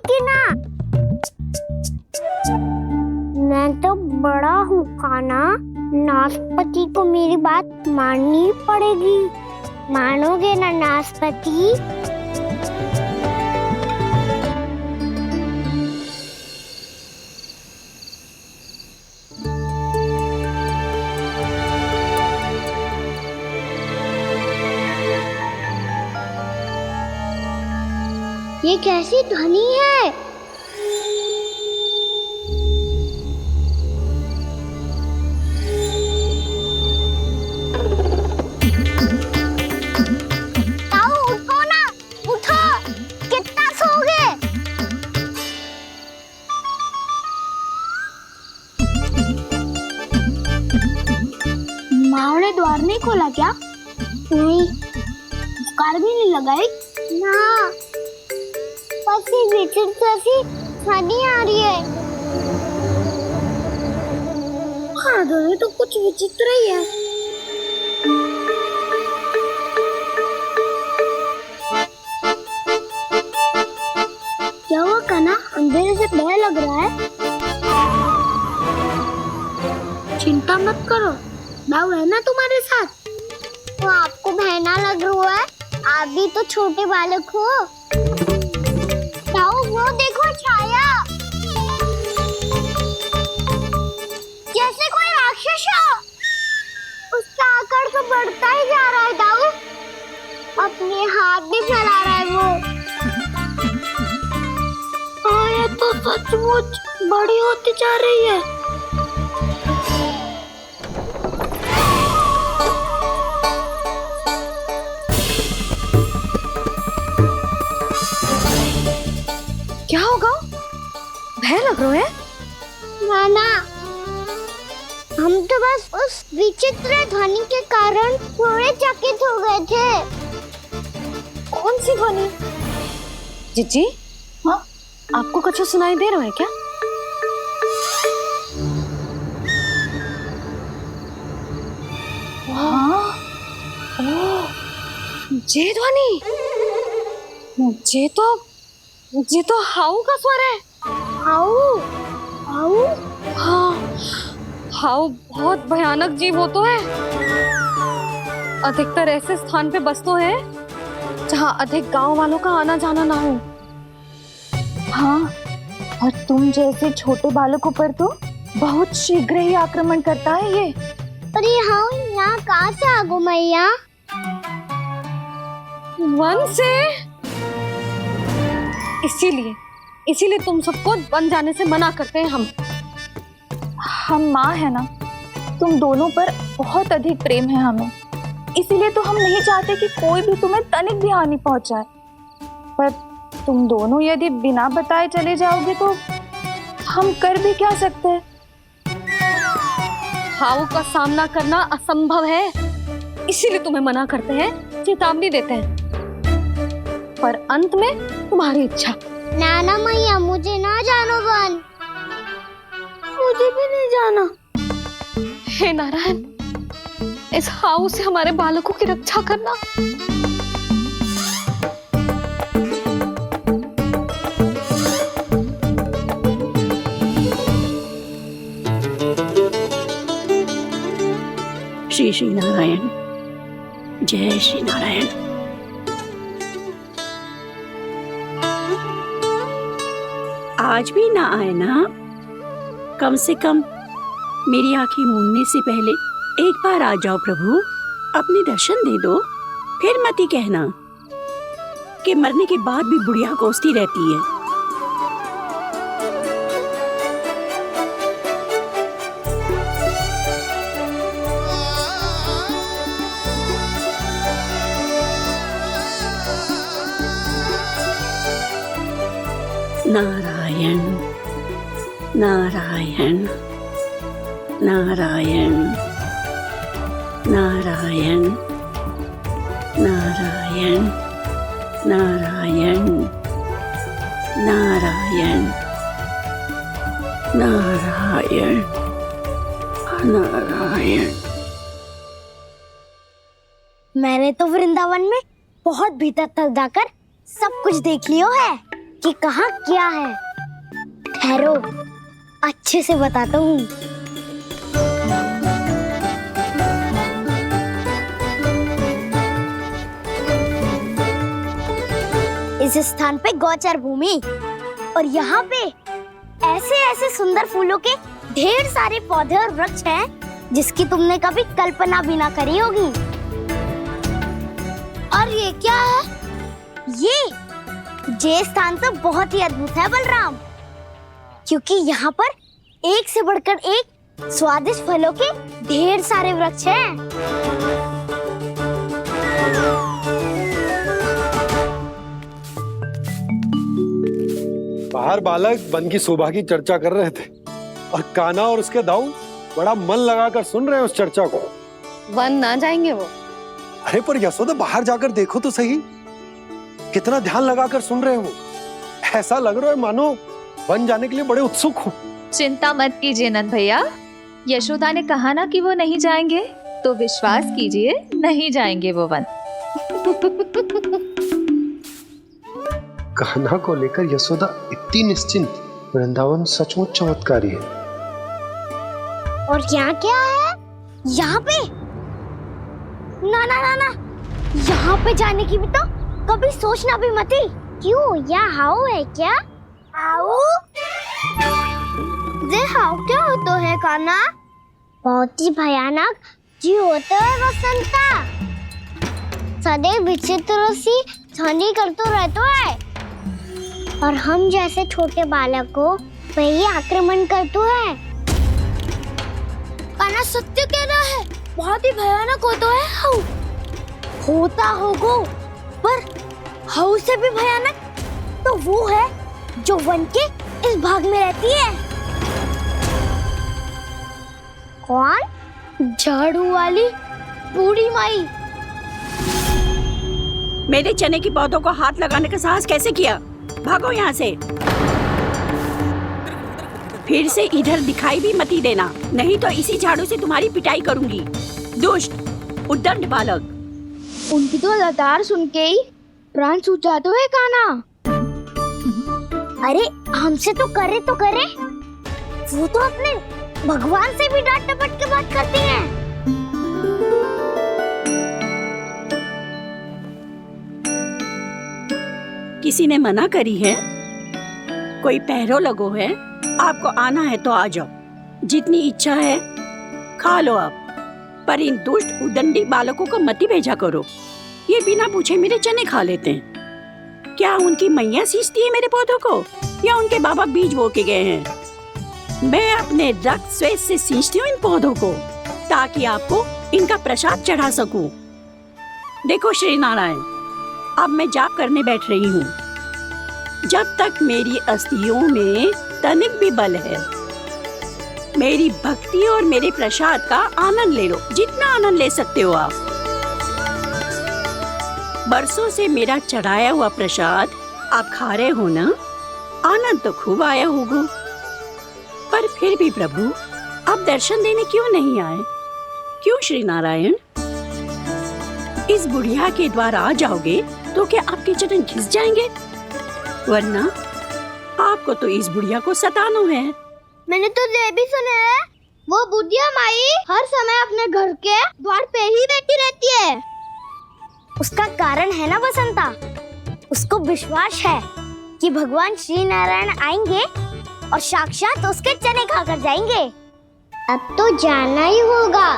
कि ना? मैं तो बड़ा हूँ कान्हा, नासपति को मेरी बात माननी पड़ेगी। मानोगे ना नासपति? ये कैसी ध्वनि है? ताऊ उठो ना, उठो, कितना सोओगे? माँ ने द्वार नहीं खोला क्या? नहीं। कार भी नहीं लगाई? ना, बस ये विचित्र सी ध्वनि आ रही है। हाँ, ध्वनि तो कुछ विचित्र ही है। क्या हुआ कान्हा, अंधेरे से भय लग रहा है? चिंता मत करो, दाऊ है ना तुम्हारे साथ। तो आपको भय ना लग रहा है? आप भी तो छोटे बालक हो। दाऊ वो देखो छाया, जैसे कोई राक्षस हो। उसका आकार तो बढ़ता ही जा रहा है दाऊ, अपने हाथ भी फैला रहा है वो। हाँ, ये तो सचमुच बड़ी होती जा रही है। क्या होगा? भय लग रहा है? नाना, हम तो बस उस विचित्र ध्वनि के कारण थोड़े चकित हो गए थे। कौन सी ध्वनि? जीजी, हाँ, आपको कुछ सुनाई दे रहा है क्या? हाँ, ओह, ये ध्वनि, ये तो हाउ का स्वर है। हाउ? हाउ? हाँ, हाउ बहुत भयानक जीव हो तो है। अधिकतर ऐसे स्थान पे बसते हैं जहाँ अधिक गांव वालों का आना जाना ना हो। हाँ, और तुम जैसे छोटे बालकों पर तो बहुत शीघ्र ही आक्रमण करता है ये। पर ये हाउ यहाँ कहाँ से आ गो मैया? वन से। इसीलिए तुम सबको वन जाने से मना करते हैं हम माँ है ना, तुम दोनों पर बहुत अधिक प्रेम है हमें, इसीलिए तो हम नहीं चाहते कि कोई भी तुम्हें तनिक भी हानि पहुंचाए। पर तुम दोनों यदि बिना बताए चले जाओगे तो हम कर भी क्या सकते हैं? हाउ का सामना करना असंभव है, इसीलिए तुम्हें मना करते हैं, चेतावनी देते हैं। पर अंत में तुम्हारी इच्छा। नाना मैया, मुझे ना जानो वन। मुझे भी नहीं जाना। हे नारायण, इस हाउ से हमारे बालकों की रक्षा करना। श्री श्री नारायण, जय श्री नारायण। आज भी ना आए ना? कम से कम मेरी आंखें मूंदने से पहले एक बार आ जाओ प्रभु, अपने दर्शन दे दो। फिर मत ही कहना कि मरने के बाद भी बुढ़िया कोसती रहती है। नारायण नारायण नारायण नारायण नारायण नारायण नारायण नारायण नारायण। मैंने तो वृंदावन में बहुत भीतर तक जाकर सब कुछ देख लियो है। कि कहाँ क्या है। ठहरो, अच्छे से बताता हूँ। इस स्थान पे गोचर भूमि, और यहाँ पे ऐसे ऐसे सुंदर फूलों के ढेर सारे पौधे और वृक्ष हैं जिसकी तुमने कभी कल्पना भी ना करी होगी। और ये क्या है? ये स्थान तो बहुत ही अद्भुत है बलराम, क्योंकि यहाँ पर एक से बढ़कर एक स्वादिष्ट फलों के ढेर सारे वृक्ष हैं। बाहर बालक वन की शोभा की चर्चा कर रहे थे और कान्हा और उसके दाऊ बड़ा मन लगाकर सुन रहे हैं उस चर्चा को। वन ना जाएंगे वो? अरे पर यशोदा, बाहर जाकर देखो तो सही, कितना ध्यान लगाकर सुन रहे हो। ऐसा लग रहा है मानो वन जाने के लिए बड़े उत्सुक हो। चिंता मत कीजिए नंद भैया, यशोदा ने कहा ना कि वो नहीं जाएंगे, तो विश्वास कीजिए नहीं जाएंगे वो वन। कान्हा को लेकर यशोदा इतनी निश्चिंत, वृंदावन सचमुच चमत्कारी है। और यहाँ क्या है? यहाँ पे ना ना ना ना, यहाँ पे जाने की भी तो कभी सोचना भी मत ही। क्यों, यहाँ हाउ है क्या? हाउ? ये हाउ क्या होता है कान्हा? बहुत ही भयानक जी होता है वसंता। सदैव विचित्र सी ध्वनि करते रहता है, और हम जैसे छोटे बालक को वही आक्रमण करते हैं। कान्हा सत्य कह रहा है, बहुत ही भयानक होता है हाउ। होता होगा, पर हाउ से भी भयानक तो वो है जो वन के इस भाग में रहती है। कौन? झाड़ू वाली बूढ़ी माई। मेरे चने की पौधों को हाथ लगाने का साहस कैसे किया? भागो यहाँ से। फिर से इधर दिखाई भी मती देना, नहीं तो इसी झाड़ू से तुम्हारी पिटाई करूंगी। दुष्ट उद्दंड बालक। उनकी तो लतार सुन के ही प्राण छूट जाते हैं कान्हा। अरे हमसे तो करे, वो तो अपने भगवान से भी डांट डपट के बात करती हैं। किसी ने मना करी है? कोई पहरो लगो है? आपको आना है तो आ जाओ, जितनी इच्छा है खा लो आप, पर इन दुष्ट उदंडी बालकों को मत भेजा करो। ये बिना पूछे मेरे चने खा लेते हैं। क्या उनकी मैया सींचती है मेरे पौधों को, या उनके बाबा बीज बो के गए हैं? मैं अपने रक्त स्वेद से सींचती हूँ इन पौधों को, ताकि आपको इनका प्रसाद चढ़ा सकूं। देखो श्री नारायण, अब मैं जाप करने बैठ रही हूँ। जब तक मेरी अस्थियों में तनिक भी बल है, मेरी भक्ति और मेरे प्रसाद का आनंद ले लो, जितना आनंद ले सकते हो आप। बरसों से मेरा चढ़ाया हुआ प्रसाद आप खा रहे हो ना, आनंद तो खूब आया होगा। पर फिर भी प्रभु, आप दर्शन देने क्यों नहीं आए? क्यों श्री नारायण? इस बुढ़िया के द्वार आ जाओगे तो क्या आपके चरण घिस जाएंगे? वरना आपको तो इस बुढ़िया को सताना है। मैंने तो ये भी सुना है, वो बुढ़िया माई हर समय अपने घर के द्वार पे ही बैठी रहती है। उसका कारण है ना बसंता, उसको विश्वास है कि भगवान श्री नारायण आएंगे और साक्षात उसके चने खाकर जाएंगे। अब तो जाना ही होगा।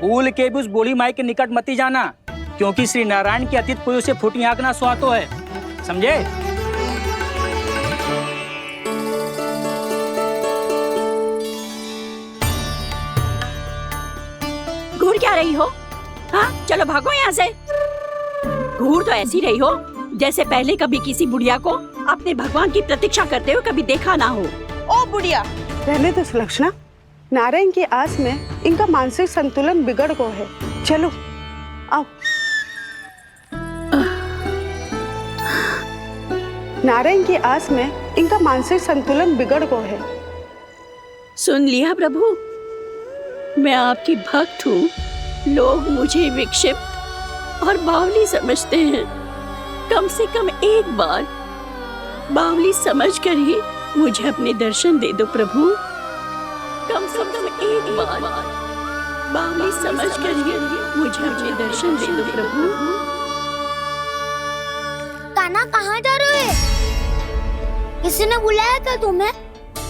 भूल के भी उस बूढ़ी माई के निकट मती जाना, क्योंकि श्री नारायण की अतीत पुरुष से फूटी आंख ना सुहातो है, समझे? घूर क्या रही हो? हाँ, चलो भागो यहाँ से। घूर तो ऐसी रही हो जैसे पहले कभी किसी बुढ़िया को अपने भगवान की प्रतीक्षा करते हुए कभी देखा ना हो। ओ बुढ़िया, रहने दो सुलक्षणा। नारायण की आस में इनका मानसिक संतुलन बिगड़ गया है। चलो आओ। नारायण की आस में इनका मानसिक संतुलन बिगड़ गया है। सुन लिया प्रभु, मैं आपकी भक्त हूँ। लोग मुझे विक्षिप्त और बावली समझते हैं, कम से कम एक बार बावली समझ कर ही मुझे अपने दर्शन दे दो प्रभु। कम से कम एक बार बावली समझ कर ही मुझे अपने दर्शन दे दो प्रभु। कान्हा कहाँ जा रहे हो? किसी ने बुलाया था तुम्हें?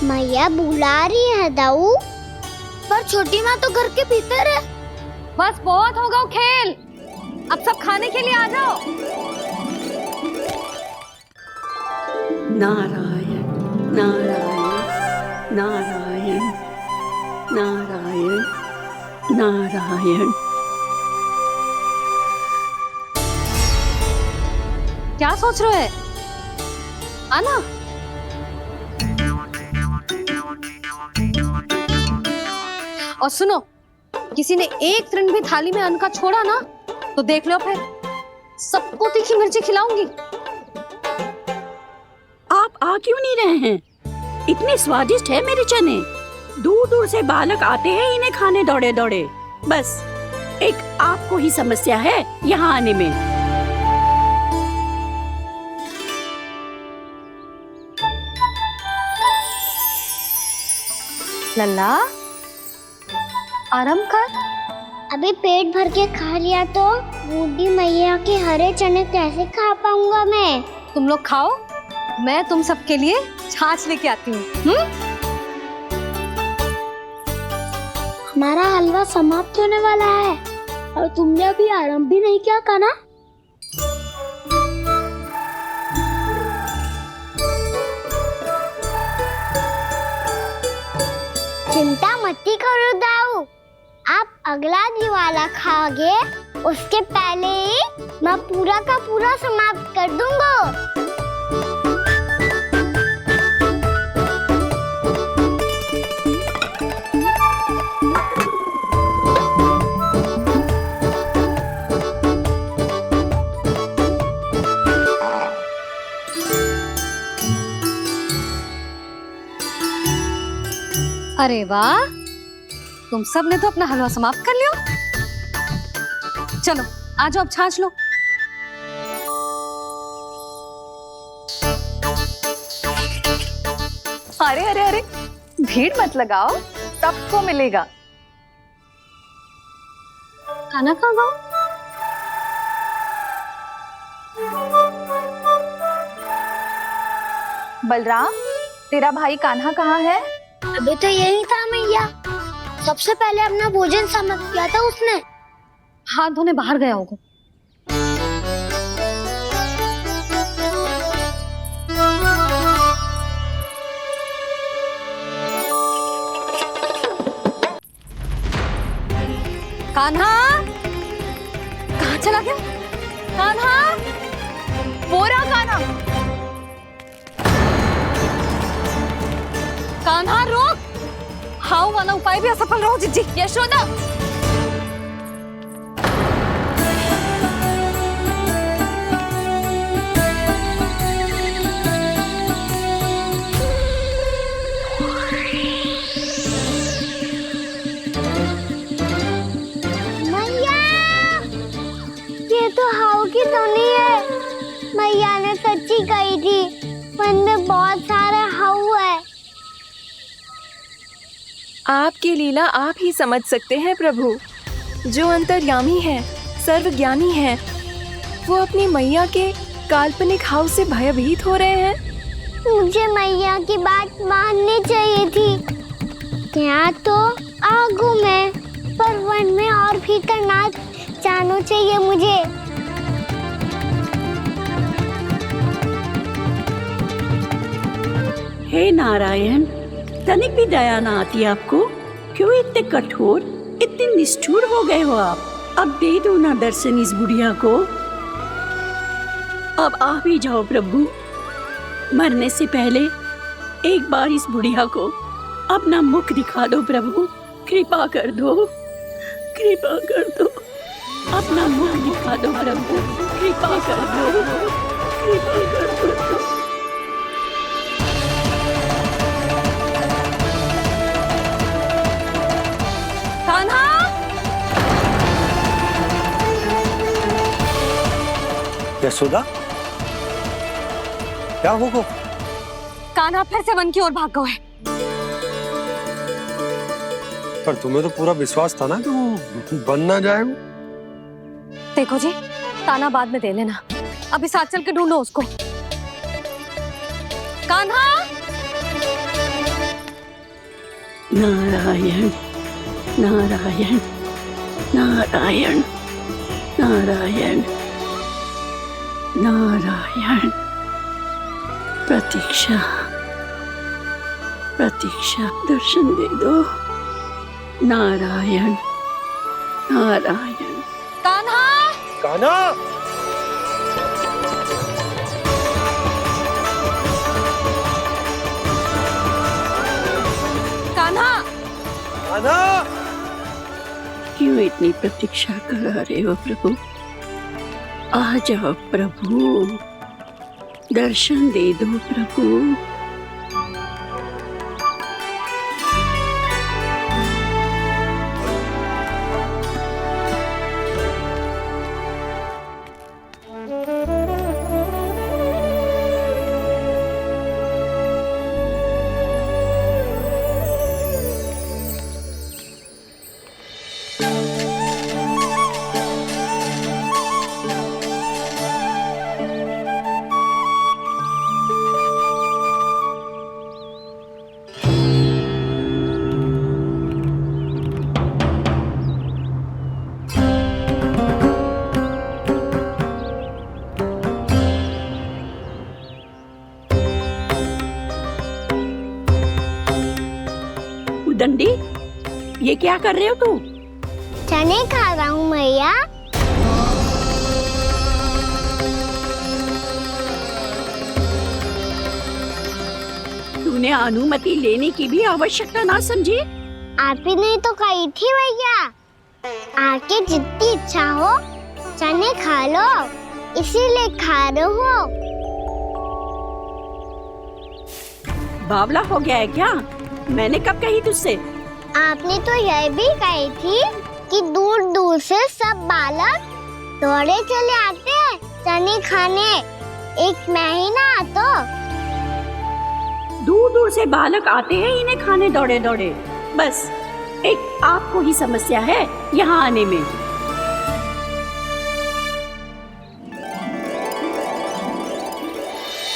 मैया बुला रही है दाऊ, पर छोटी माँ तो घर के भीतर है। बस बहुत हो गया खेल, अब सब खाने के लिए आ जाओ। नारायण नारायण नारायण नारायण नारायण। क्या सोच रहे हैं? आना। और सुनो, किसी ने एक तृण भी थाली में अन्न का छोड़ा ना तो देख लो, फिर सबको तीखी मिर्ची खिलाऊंगी। आप आ क्यों नहीं रहे हैं? इतने स्वादिष्ट है मेरे चने। दूर दूर से बालक आते हैं इन्हें खाने दौड़े दौड़े। बस एक आपको ही समस्या है यहाँ आने में। लल्ला, आराम कर। अभी पेट भर के खा लिया तो बूढ़ी मैया के हरे चने कैसे खा पाऊंगा मैं? तुम लोग खाओ, मैं तुम सबके लिए छाछ लेके आती हूँ। हमारा हलवा समाप्त होने वाला है और तुमने अभी आराम भी नहीं किया कान्हा। चिंता मत करो दाऊ, आप अगला दिवाला खाओगे उसके पहले ही मैं पूरा का पूरा समाप्त कर दूंगा। अरे वाह, तुम सब ने तो अपना हलवा समाप्त कर लिया। चलो आ जाओ, अब छाछ लो। अरे अरे अरे, भीड़ मत लगाओ, सबको मिलेगा। खाना कहाँ गया? बलराम, तेरा भाई कान्हा कहाँ है? अभी तो यही था मैया, सबसे पहले अपना भोजन समाप्त किया था उसने। हाथ धोने बाहर गया होगा। कान्हा कहाँ चला गया? कान्हा, वो रहा कान्हा। कान्हा रोक! हाउ वाला उपाय भी असफल रहो जिज्जी। यशोदा, मैया, ये तो हाउ की तो नहीं है। मैया ने सच्ची कही थी, वन में बहुत सारे हाउ है। आपकी लीला आप ही समझ सकते हैं प्रभु। जो अंतर्यामी है, सर्वज्ञानी है, वो अपनी मैया के काल्पनिक हाव से भयभीत हो रहे हैं। मुझे मैया की बात माननी चाहिए थी। यहाँ तो आगू में, पर वन में और भीतर ना जाना चाहिए मुझे। हे नारायण, तनिक भी दया ना आती आपको? क्यों इतने कठोर, इतने निष्ठुर हो गए हो आप? अब दे दो ना दर्शन इस बुढ़िया को। अब आ भी जाओ प्रभु। मरने से पहले एक बार इस बुढ़िया को अपना मुख दिखा दो प्रभु। कृपा कर दो, कृपा कर दो। अपना मुख दिखा दो प्रभु, कृपा कर दो, कृपा कर दो। कान्हा, यशोदा, क्या होगा? कान्हा फिर से वन की ओर भाग गए। पर तुम्हें तो पूरा विश्वास था ना कि वो बन ना जाए। देखो जी, ताना बाद में दे लेना, अभी साथ चल के ढूंढो उसको। कान्हा! नारायण नारायण नारायण नारायण नारायण। प्रतीक्षा प्रतीक्षा, दर्शन दे दो। नारायण नारायण। कान्हा! कान्हा! कान्हा! कान्हा! क्यों इतनी प्रतीक्षा करा रहे हो प्रभु? आ जाओ प्रभु, दर्शन दे दो प्रभु। दंडी, ये क्या कर रहे हो तू? चने खा रहा हूँ मैया। तूने अनुमति लेने की भी आवश्यकता ना समझी? आप ही ने तो कही थी भैया, आके जितनी इच्छा हो चने खा लो, इसीलिए खा रहे हो। बावला हो गया है क्या? मैंने कब कही तुझसे? आपने तो यह भी कही थी कि दूर दूर से सब बालक दौड़े चले आते हैं चने खाने, एक महीना तो दूर दूर से बालक आते हैं इन्हें खाने दौड़े दौड़े। बस एक आपको ही समस्या है यहाँ आने में।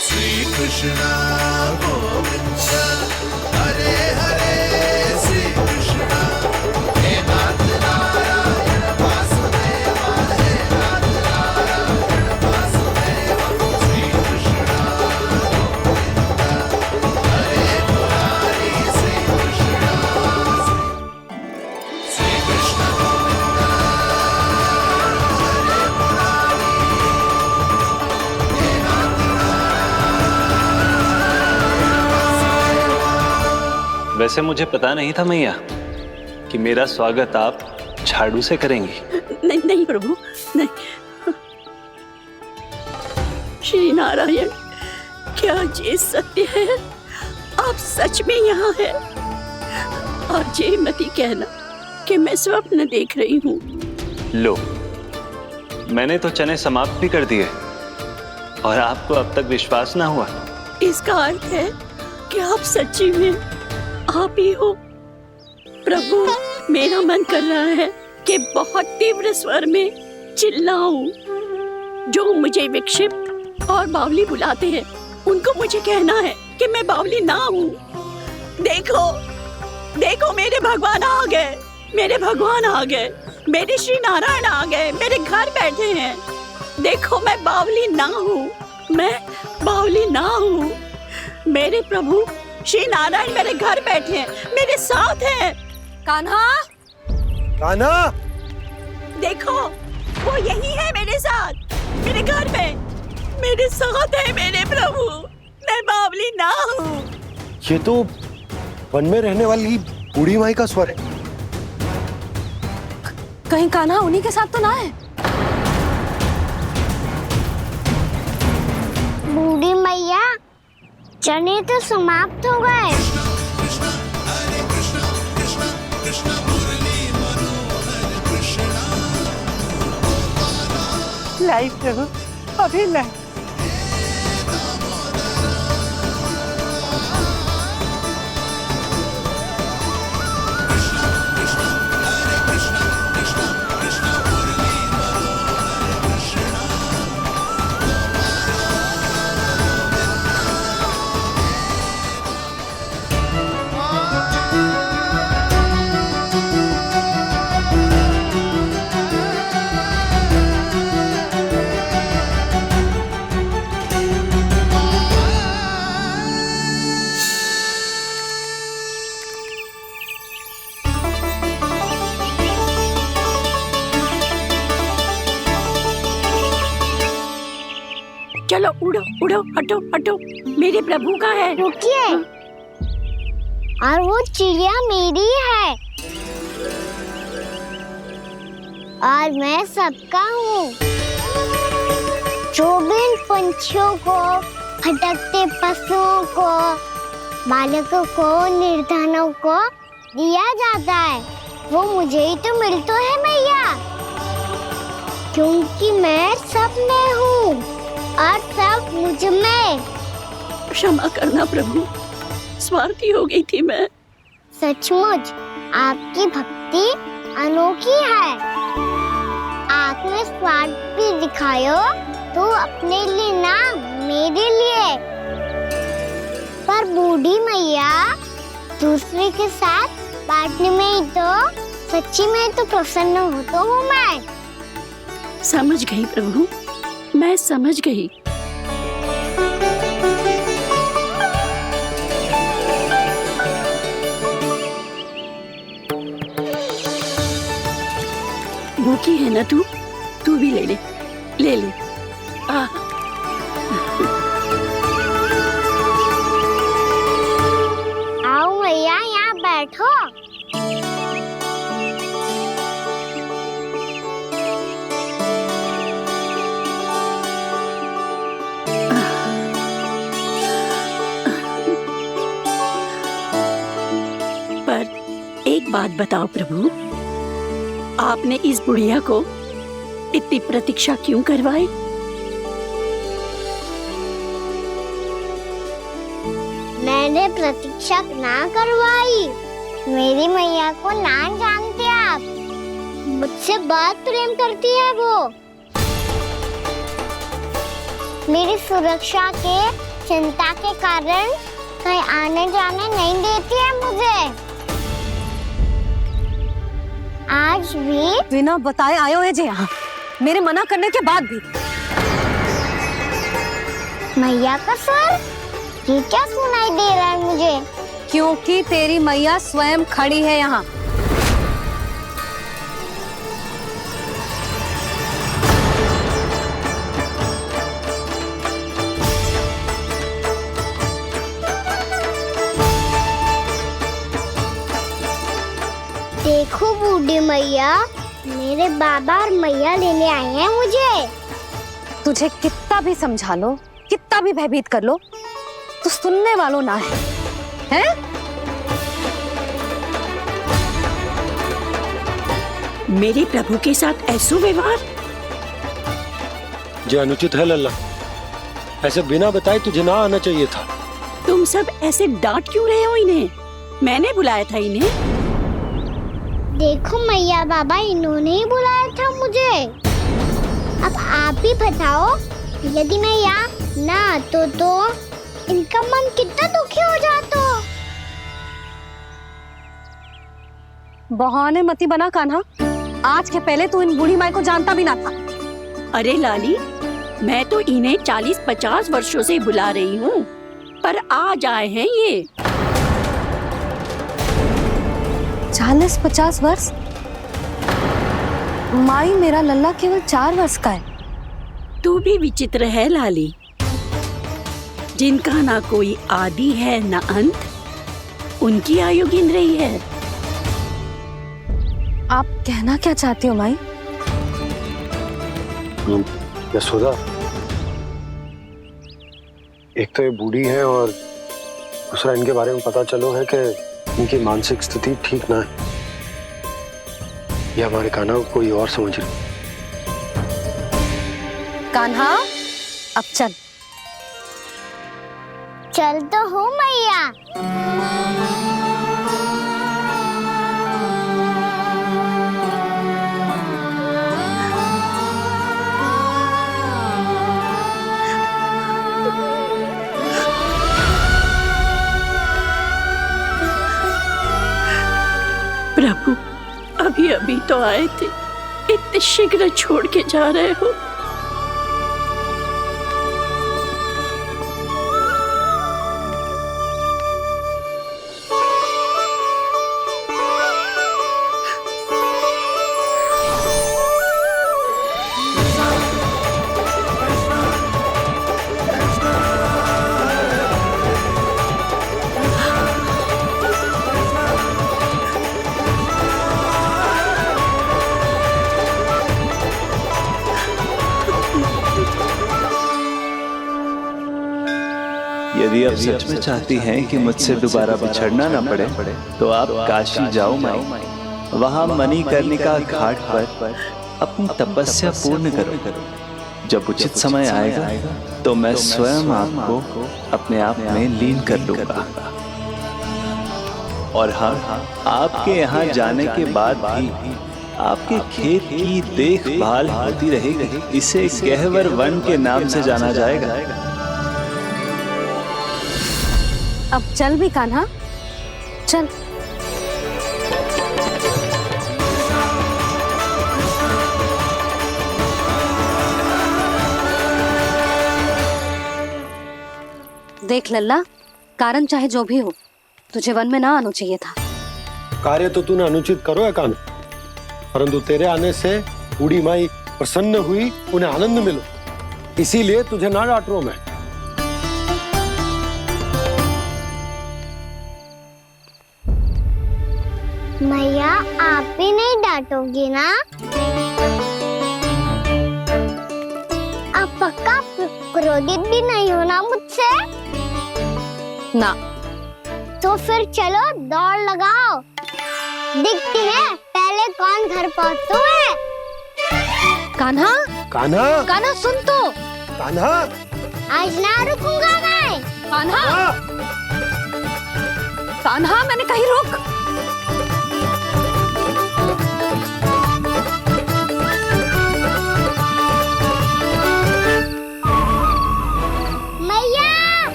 श्री कृष्ण गोविंद हरे हरे, श्री कृष्ण हे नाथ नारायण वासुदेव, हे नाथ नारायण वासुदेव। श्री कृष्ण गोविंद हरे मुरारी, श्री कृष्ण श्री कृष्ण गोविंद हरे मुरारी, हे नाथ वैसे मुझे पता नहीं था मैया कि मेरा स्वागत आप झाड़ू से करेंगी। नहीं नहीं प्रभु, नहीं। श्री नारायण, क्या ये सत्य है? आप सच में यहाँ हैं? और ये मती कहना कि मैं स्वप्न देख रही हूँ। लो, मैंने तो चने समाप्त भी कर दिए और आपको अब तक विश्वास ना हुआ। इसका अर्थ है कि आप सच्ची में आप ही हो। प्रभु, मेरा मन कर रहा है कि बहुत तीव्र स्वर में चिल्लाऊं। जो मुझे विक्षिप्त और बावली बुलाते हैं उनको मुझे कहना है कि मैं बावली ना हूँ। देखो देखो, मेरे भगवान आ गए, मेरे भगवान आ गए, मेरे श्री नारायण आ गए, मेरे घर बैठे हैं। देखो, मैं बावली ना हूँ, मैं बावली ना हूँ। मेरे प्रभु श्री नारायण मेरे घर बैठे हैं, मेरे साथ हैं। कान्हा! कान्हा! देखो, वो यही है मेरे साथ, मेरे घर में, मेरे साथ है मेरे प्रभु। मैं बावली ना हूँ। ये तो वन में रहने वाली बूढ़ी माई का स्वर है। कहीं कान्हा उन्हीं के साथ तो ना है? बूढ़ी मैया, चने तो समाप्त हो गए। लाई प्रभु, अभी लाई। चलो उड़ो उड़ो, हटो हटो, मेरे प्रभु का है। रुकिए, और वो चिड़िया मेरी है और मैं सबका हूँ। जो भी इन पंछियों को, भटकते पशुओं को, बालकों को, निर्धनों को दिया जाता है, वो मुझे ही तो मिलता है मैया, क्योंकि मैं सब में हूँ और सब मुझ में। क्षमा करना प्रभु, स्वार्थी हो गई थी मैं। सचमुच आपकी भक्ति अनोखी है। आपने स्वार्थ भी दिखायो तो अपने लिए ना, मेरे लिए। पर बूढ़ी मैया दूसरे के साथ बांटने में ही तो सच्ची में तो प्रसन्न होता हूँ मैं। समझ गई प्रभु, मैं समझ गई। भूखी है ना तू भी ले ले, ले ले। आओ मैया, यहाँ बैठो। पर एक बात बताओ प्रभु, आपने इस बुढ़िया को इतनी प्रतीक्षा क्यों करवाई? मैंने प्रतीक्षा ना करवाई। मेरी मैया को ना जानते आप, मुझसे बहुत प्रेम करती है वो। मेरी सुरक्षा के चिंता के कारण कहीं आने जाने नहीं देती है मुझे। आज भी बिना बताए आयो है जी यहाँ, मेरे मना करने के बाद भी। मैया का स्वर, ये क्या सुनाई दे रहा है मुझे? क्योंकि तेरी मैया स्वयं खड़ी है यहाँ। देखो बूढ़ी मैया, मेरे बाबा और मैया लेने आए हैं मुझे। तुझे कितना भी समझा लो, कितना भी भयभीत कर लो, तो सुनने वालों ना है, हैं? मेरे प्रभु के साथ ऐसा व्यवहार जो अनुचित है लल्ला। ऐसे बिना बताए तुझे ना आना चाहिए था। तुम सब ऐसे डांट क्यों रहे हो इन्हें? मैंने बुलाया था इन्हें। देखो मैया बाबा, इन्होंने ही बुलाया था मुझे। अब आप ही बताओ, यदि मैं यहाँ ना आतो तो इनका मन कितना दुखी हो जाता। बहाने मती बना कान्हा, आज के पहले तू इन बूढ़ी माई को जानता भी ना था। अरे लाली, मैं तो इन्हें 40-50 वर्षों से बुला रही हूँ, पर आज आए हैं ये। 40-50 वर्ष? माई, मेरा लल्ला केवल 4 वर्ष का है। तू भी विचित्र है लाली, जिनका ना कोई आदि है ना अंत, उनकी आयु गिन रही है। आप कहना क्या चाहती हो माई? यशोदा, एक तो ये बूढ़ी है और दूसरा इनके बारे में पता चलो है कि इनकी मानसिक स्थिति ठीक ना है। ये हमारे कान्हा को कोई और समझ रही। कान्हा, अब चल। चल तो हूँ मैया। प्रभु, अभी अभी तो आए थे, इतने शीघ्र छोड़ के जा रहे हो। यदि आप सच में चाहती हैं कि मुझसे दोबारा बिछड़ना न पड़े तो आप काशी जाओ माई। वहां मणिकर्णिका घाट पर अपनी तपस्या पूर्ण करो। जब उचित समय आएगा तो मैं स्वयं आपको अपने आप में लीन कर लूंगा। और हाँ, आपके यहाँ जाने के बाद भी आपके खेत की देखभाल होती रहेगी। इसे गहवर वन के नाम से जाना जाएगा। अब चल भी कान्हा, चल। देख लल्ला, कारण चाहे जो भी हो, तुझे वन में ना आना चाहिए था। कार्य तो तूने अनुचित करो है कान्हा, परंतु तेरे आने से बूढ़ी माई प्रसन्न हुई, उन्हें आनंद मिलो, इसीलिए तुझे ना डांट रहा हूं मैं। मैया आप भी नहीं डांटोगी ना? आप पक्का क्रोधित भी नहीं हो ना मुझसे? ना। तो फिर चलो दौड़ लगाओ, दिखती है पहले कौन घर पहुंचता है। कान्हा, कान्हा, कान्हा सुन तो। कान्हा, आज ना रुकूंगा मैं। कान्हा, कान्हा, मैंने कहीं रुक। मैया,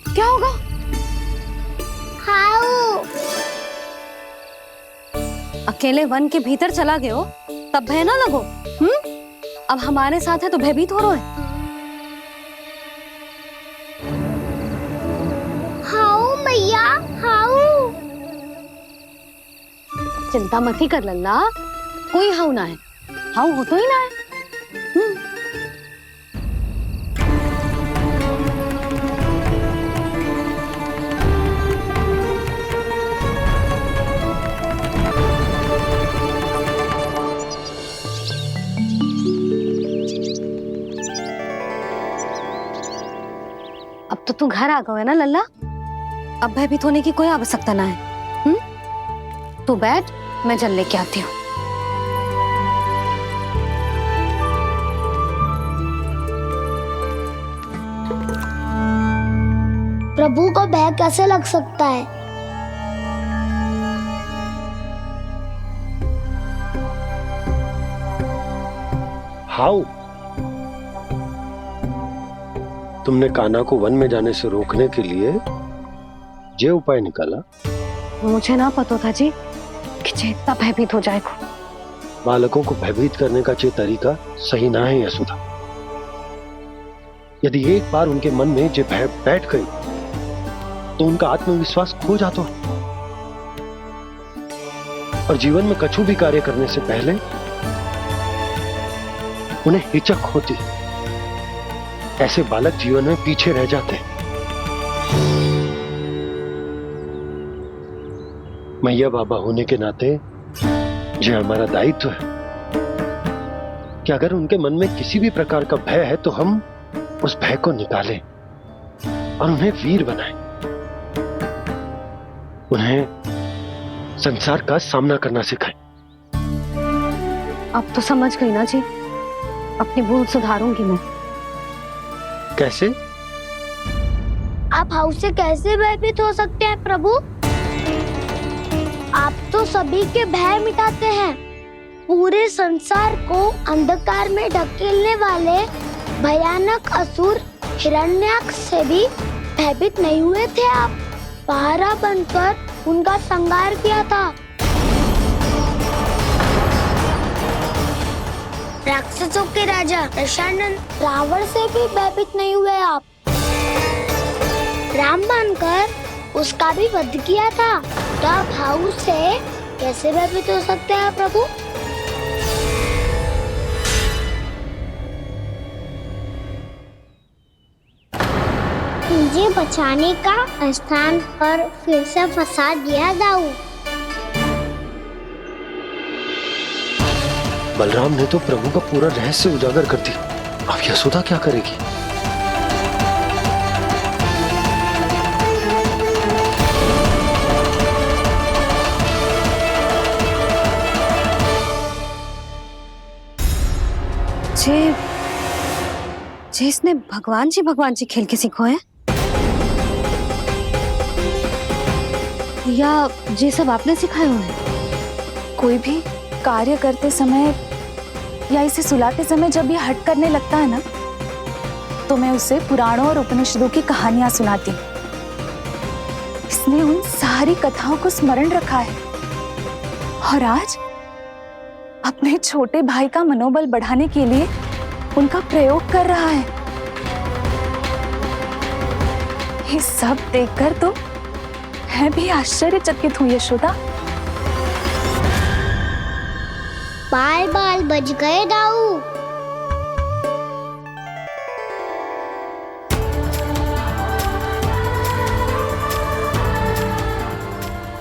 क्या होगा? हाउ अकेले वन के भीतर चला गए हो तब भय ना लगो। अब हमारे साथ है तो भयभीत हो रहे हो। हाउ मैया, हाउ। चिंता मत ही कर लल्ला, कोई हाउ ना है। हाउ हो तो ही ना है। अब तो तू घर आ गया है ना लल्ला, अब भयभीत होने की कोई आवश्यकता ना है। तू बैठ, मैं जल लेके आती हूँ। प्रभु को भय कैसे लग सकता है? हाउ? तुमने कान्हा को वन में जाने से रोकने के लिए ये उपाय निकाला? मुझे ना पता था जी कि इतना भयभीत हो जाएगा। बालकों को भयभीत करने का ये तरीका सही ना है यशोदा। यदि एक बार उनके मन में ये भय बैठ गई तो उनका आत्मविश्वास खो जाता है और जीवन में कछु भी कार्य करने से पहले उन्हें हिचक होती। ऐसे बालक जीवन में पीछे रह जाते हैं। मैया बाबा होने के नाते यह हमारा दायित्व है कि अगर उनके मन में किसी भी प्रकार का भय है तो हम उस भय को निकालें और उन्हें वीर बनाएं, उन्हें संसार का सामना करना सिखाएं। अब तो समझ गई ना जी, अपनी भूल सुधारूंगी मैं। कैसे? आप हाउ से कैसे भयभीत हो सकते हैं प्रभु? आप तो सभी के भय मिटाते हैं। पूरे संसार को अंधकार में ढकेलने वाले भयानक असुर हिरण्याक्ष से भी भयभीत नहीं हुए थे आप। पहरा बनकर उनका संहार किया था। राक्षसों के राजा दशानन रावण से भी भयभीत नहीं हुए आप। राम बनकर उसका भी वध किया था। तो आप हाउ से कैसे भयभीत हो सकते हैं प्रभु? मुझे बचाने का स्थान पर फिर से फंसा दिया दाऊ। बलराम ने तो प्रभु का पूरा रहस्य उजागर कर दिया। अब यशोदा क्या करेगी? जिसने भगवान जी खेल के सीखो है, या ये सब आपने सिखाए हुए हैं? कोई भी कार्य करते समय या इसे सुलाते समय जब ये हट करने लगता है ना, तो मैं उसे पुराणों और उपनिषदों की कहानियां सुनाती हूँ। इसने उन सारी कथाओं को स्मरण रखा है और आज अपने छोटे भाई का मनोबल बढ़ाने के लिए उनका प्रयोग कर रहा है। ये सब देखकर तो मैं भी आश्चर्यचकित हूँ यशोदा। बाल बाल बज गए दाऊ।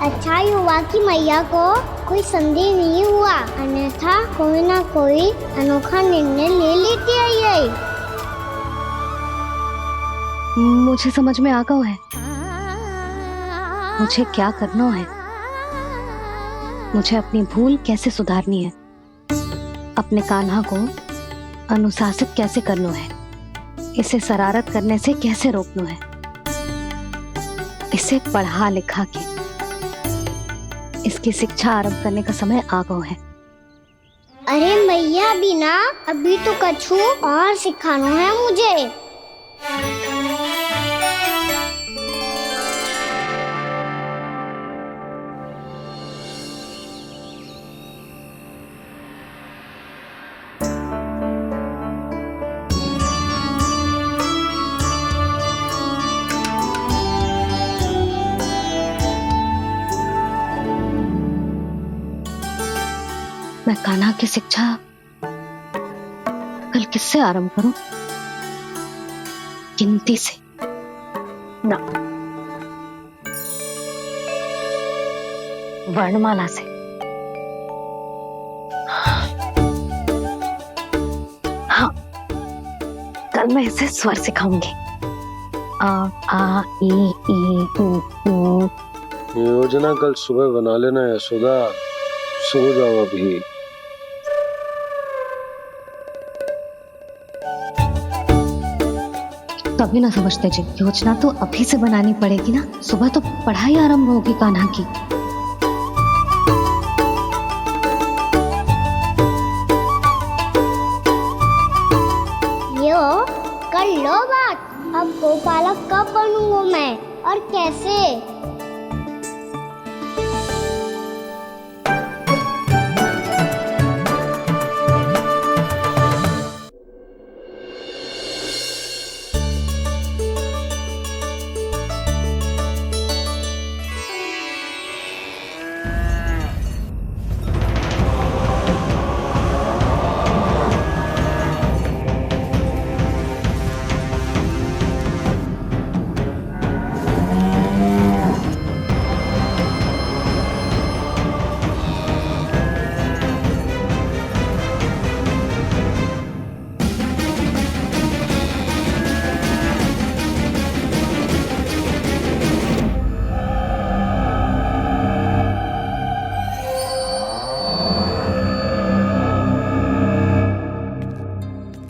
अच्छा ही हुआ कि मैया को कोई संदेह नहीं हुआ, अन्यथा कोई ना कोई अनोखा निर्णय ले लेती है ये। मुझे समझ में आ गया है मुझे क्या करना है। मुझे अपनी भूल कैसे सुधारनी है, अपने कान्हा को अनुशासित कैसे करना है, इसे शरारत करने से कैसे रोकना है, इसे पढ़ा लिखा के इसकी शिक्षा आरंभ करने का समय आ गया है। अरे मैया बिना अभी तो कछु और सिखाना है मुझे। मैं कान्हा की शिक्षा कल किससे आरंभ करूं? गिनती से ना, वर्णमाला से। हाँ, कल मैं इसे स्वर सिखाऊंगी। आ आ ई ई उ ऊ। योजना कल सुबह बना लेना यशोदा, सो जाओ अभी। तभी ना समझते जी, योजना तो अभी से बनानी पड़ेगी ना। सुबह तो पढ़ाई आरंभ होगी कान्हा की। यो कर लो बात। अब गोपालक कब बनूंगा मैं और कैसे?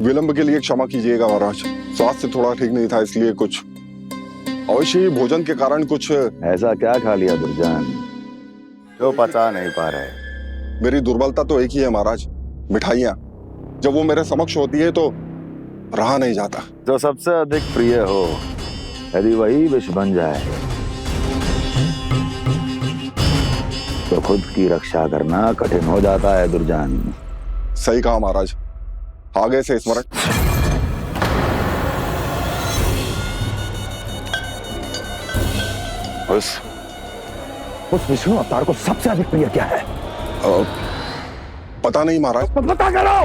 विलंब के लिए क्षमा कीजिएगा महाराज, स्वास्थ्य थोड़ा ठीक नहीं था, इसलिए कुछ अवश्य ही भोजन के कारण कुछ। ऐसा क्या खा लिया दुर्जन जो पचा नहीं पा रहे? मेरी दुर्बलता तो एक ही है महाराज, मिठाइयाँ। जब वो मेरे समक्ष होती है तो रहा नहीं जाता। जो सबसे अधिक प्रिय हो, यदि वही विष बन जाए तो खुद की रक्षा करना कठिन हो जाता है दुर्जन। सही कहा महाराज, आगे से स्मरण। उस विष्णु अवतार को सबसे अधिक प्रिय क्या है? पता नहीं महाराज। पता करो।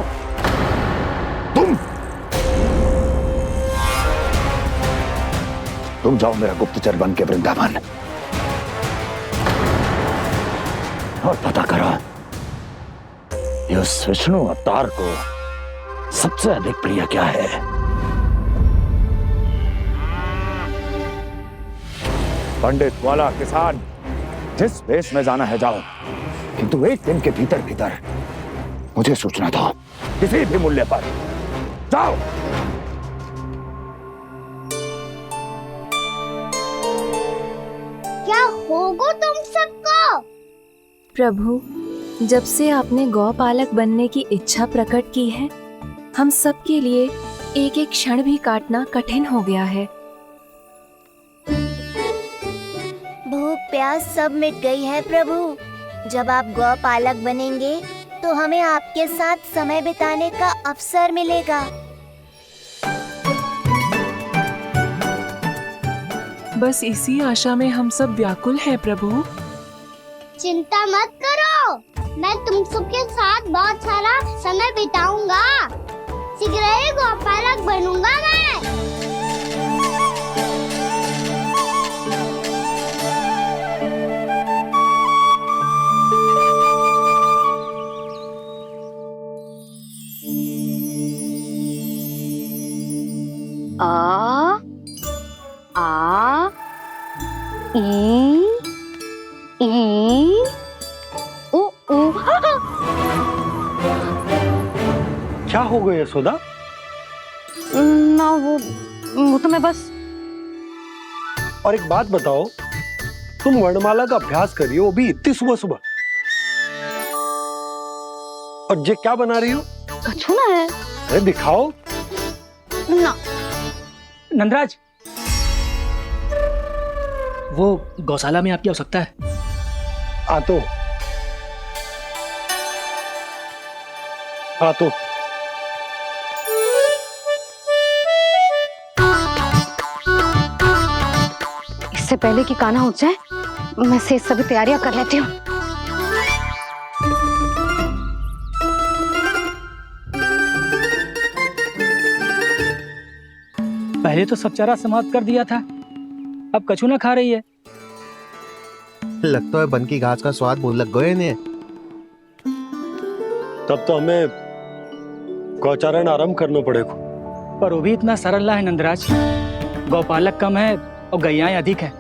तुम जाओ मेरा गुप्तचर बन के वृंदावन और पता करो उस विष्णु अवतार को सबसे अधिक प्रिय क्या है। पंडित, वाला, किसान, जिस वेश में जाना है जाओ, किंतु एक दिन के भीतर भीतर मुझे सूचना दो, किसी भी मूल्य पर। जाओ। क्या होगा तुम सबको? प्रभु, जब से आपने गौपालक बनने की इच्छा प्रकट की है, हम सब के लिए एक एक क्षण भी काटना कठिन हो गया है। भूख प्यास सब मिट गई है प्रभु। जब आप गौपालक बनेंगे तो हमें आपके साथ समय बिताने का अवसर मिलेगा। बस इसी आशा में हम सब व्याकुल हैं प्रभु। चिंता मत करो, मैं तुम सबके साथ बहुत सारा समय बिताऊंगा। शीघ्र ही गौपालक बनूंगा मैं। आ आ ई उ उ। क्या हो गया यशोदा? ना वो तो मैं बस। और एक बात बताओ, तुम वर्णमाला का अभ्यास कर रही हो, वो भी इतनी सुबह सुबह, और ये क्या बना रही हो? कछुआ है। अरे दिखाओ ना। नंदराज, वो गौशाला में आपकी आवश्यकता है। आ तो इससे पहले कि कान्हा उठ जाए, मैं से सभी तैयारियां कर लेती हूँ। पहले तो सब चारा समाप्त कर दिया था, अब कछुआ खा रही है। लगता है बन की घास का स्वाद बहुत लग गए इन्हें। तब तो हमें गौचारण आरंभ करना पड़ेगा। पर वो भी इतना सरल है नंदराज। गौपालक कम है और गैयाएं अधिक है।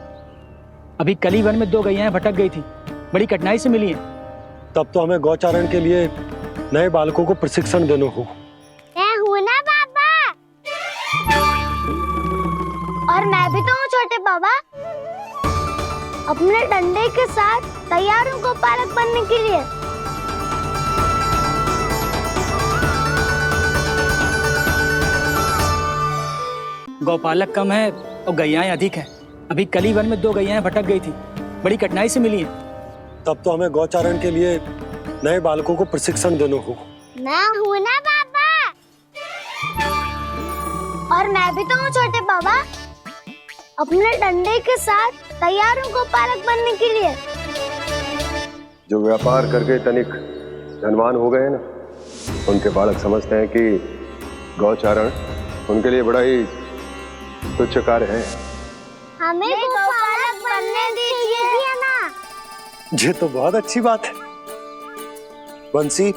अभी कली वन में 2 गैयाएं भटक गई थी, बड़ी कठिनाई से मिली है। तब तो हमें गौचारण के लिए नए बालकों को प्रशिक्षण देना होगा। मैं हूँ ना बाबा, और मैं भी तो हूँ छोटे बाबा। अपने डंडे के साथ तैयार हूँ गौपालक बनने के लिए। गौपालक कम है और गैयाएं अधिक है। अभी कली वन में 2 गैयाएं भटक गई थी, बड़ी कठिनाई से मिली है। तब तो हमें गौचारण के लिए नए बालकों को प्रशिक्षण देना होगा। मैं हूँ ना बाबा, और मैं भी तो हूँ छोटे बाबा। अपने डंडे के साथ तैयार हूँ गौपालक बनने के लिए। जो व्यापार करके तनिक धनवान हो गए ना, उनके बालक समझते हैं कि गौचारण उनके लिए बड़ा ही तुच्छ कार्य है। हमें गौपालक बनने दीजिए ना। ये तो बहुत अच्छी बात है। बंसी,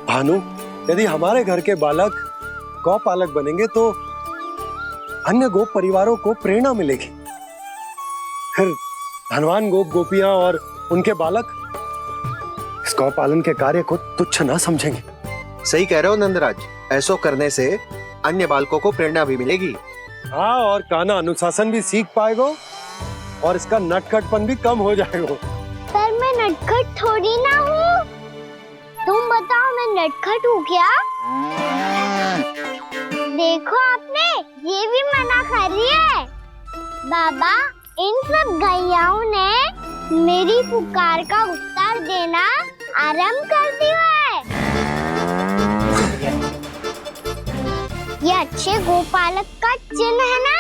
भानु, यदि हमारे घर के बालक गौपालक बनेंगे तो अन्य गोप परिवारों को प्रेरणा मिलेगी। फिर धनवान गोप गोपियां और उनके बालक इस गौपालन के कार्य को तुच्छ ना समझेंगे। सही कह रहे हो नंदराज, ऐसा करने से अन्य बालकों को प्रेरणा भी मिलेगी। हाँ, और कान्हा अनुशासन भी सीख पाएगा और इसका नटखटपन भी कम हो जाएगा। पर मैं नटखट थोड़ी ना हूँ। तुम बताओ, मैं नटखट हूँ क्या? देखो आपने ये भी मना कर रही है। बाबा, इन सब गैयाओं ने मेरी पुकार का उत्तर देना आरंभ कर दिया है। ये अच्छे गोपालक का चिन्ह है ना?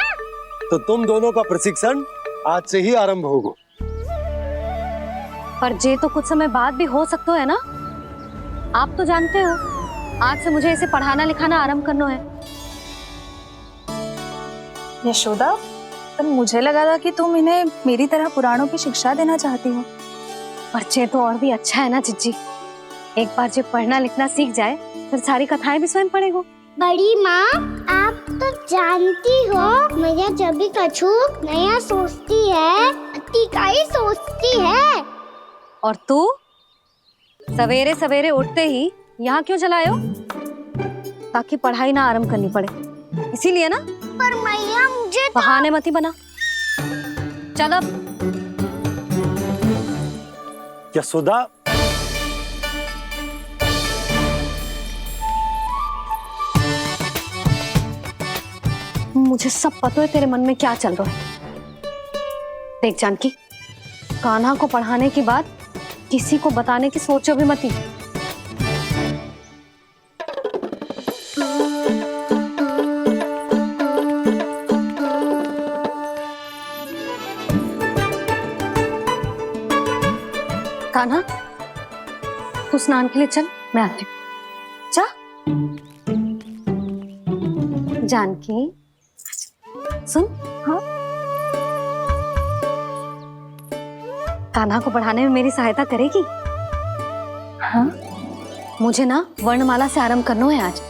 तो तुम दोनों का प्रशिक्षण आज से ही आरंभ होगा। पर जे तो कुछ समय बाद भी हो सकता है ना। आप तो जानते हो, आज से मुझे इसे पढ़ाना लिखाना आरंभ करना है। यशोदा, पर मुझे लगा था कि तुम इन्हें मेरी तरह पुराणों की शिक्षा देना चाहती हो। पर जे तो और भी अच्छा है ना जिज्जी। एक बार जब पढ़ना लिखना सीख जाए, फिर सारी कथाएं भी स्वयं पढ़ेगा। बड़ी माँ, आप तो जानती हो मैया जब भी कछु नया सोचती है, अतिका ही सोचती है। और तू सवेरे सवेरे उठते ही यहाँ क्यों चलाए हो? ताकि पढ़ाई ना आरंभ करनी पड़े, इसीलिए ना। पर मैया मुझे बहाने मत ही बना। चल अब यशोदा, मुझे सब पता है तेरे मन में क्या चल रहा है। देख जानकी, कान्हा को पढ़ाने की बात किसी को बताने की सोचो भी मत ही। कान्हा, तू स्नान के लिए चल, मैं आती हूँ। जा। जानकी सुन। हाँ, कान्हा को पढ़ाने में मेरी सहायता करेगी? हाँ, मुझे ना वर्णमाला से आरंभ करना है आज।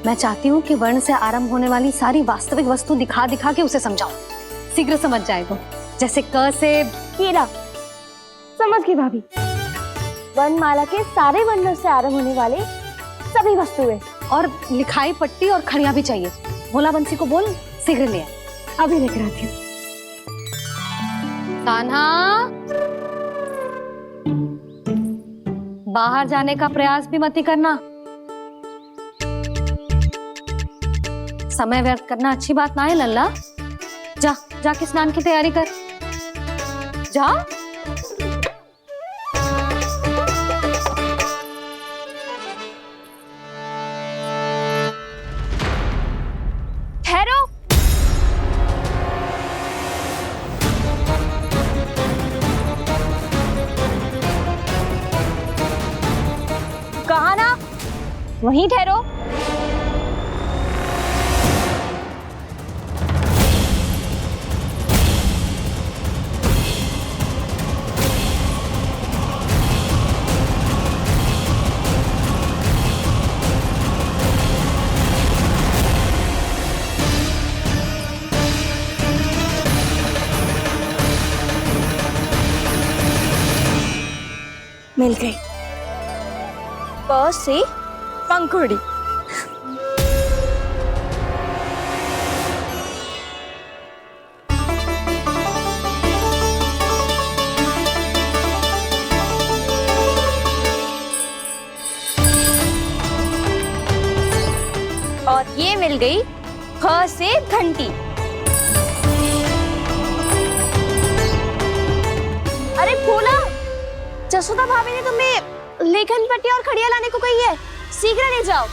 मैं चाहती हूँ कि वर्ण से आरंभ होने वाली सारी वास्तविक वस्तु दिखा दिखा के उसे समझाऊं। शीघ्र समझ जाएगा। जैसे क से कीड़ा। समझ गई भाभी। वर्णमाला के सारे वर्णों से आरंभ होने वाले सभी वस्तुएं, और लिखाई पट्टी और खड़िया भी चाहिए। भोला बंसी को बोल शीघ्र ले आए। अभी लेकर आती हूँ। कान्हा, बाहर जाने का प्रयास भी मत ही करना। समय व्यर्थ करना अच्छी बात ना है लल्ला। जा, जाके स्नान की तैयारी कर। जा। ठहरो। कहा ना, वहीं ठहरो। मिल गई। प से पंखुड़ी। और ये मिल गई ख से घंटी। अरे भोला, जसोदा भाभी ने तुम्हें लेखन पट्टी और खड़िया लाने को कही है, शीघ्र ले जाओ।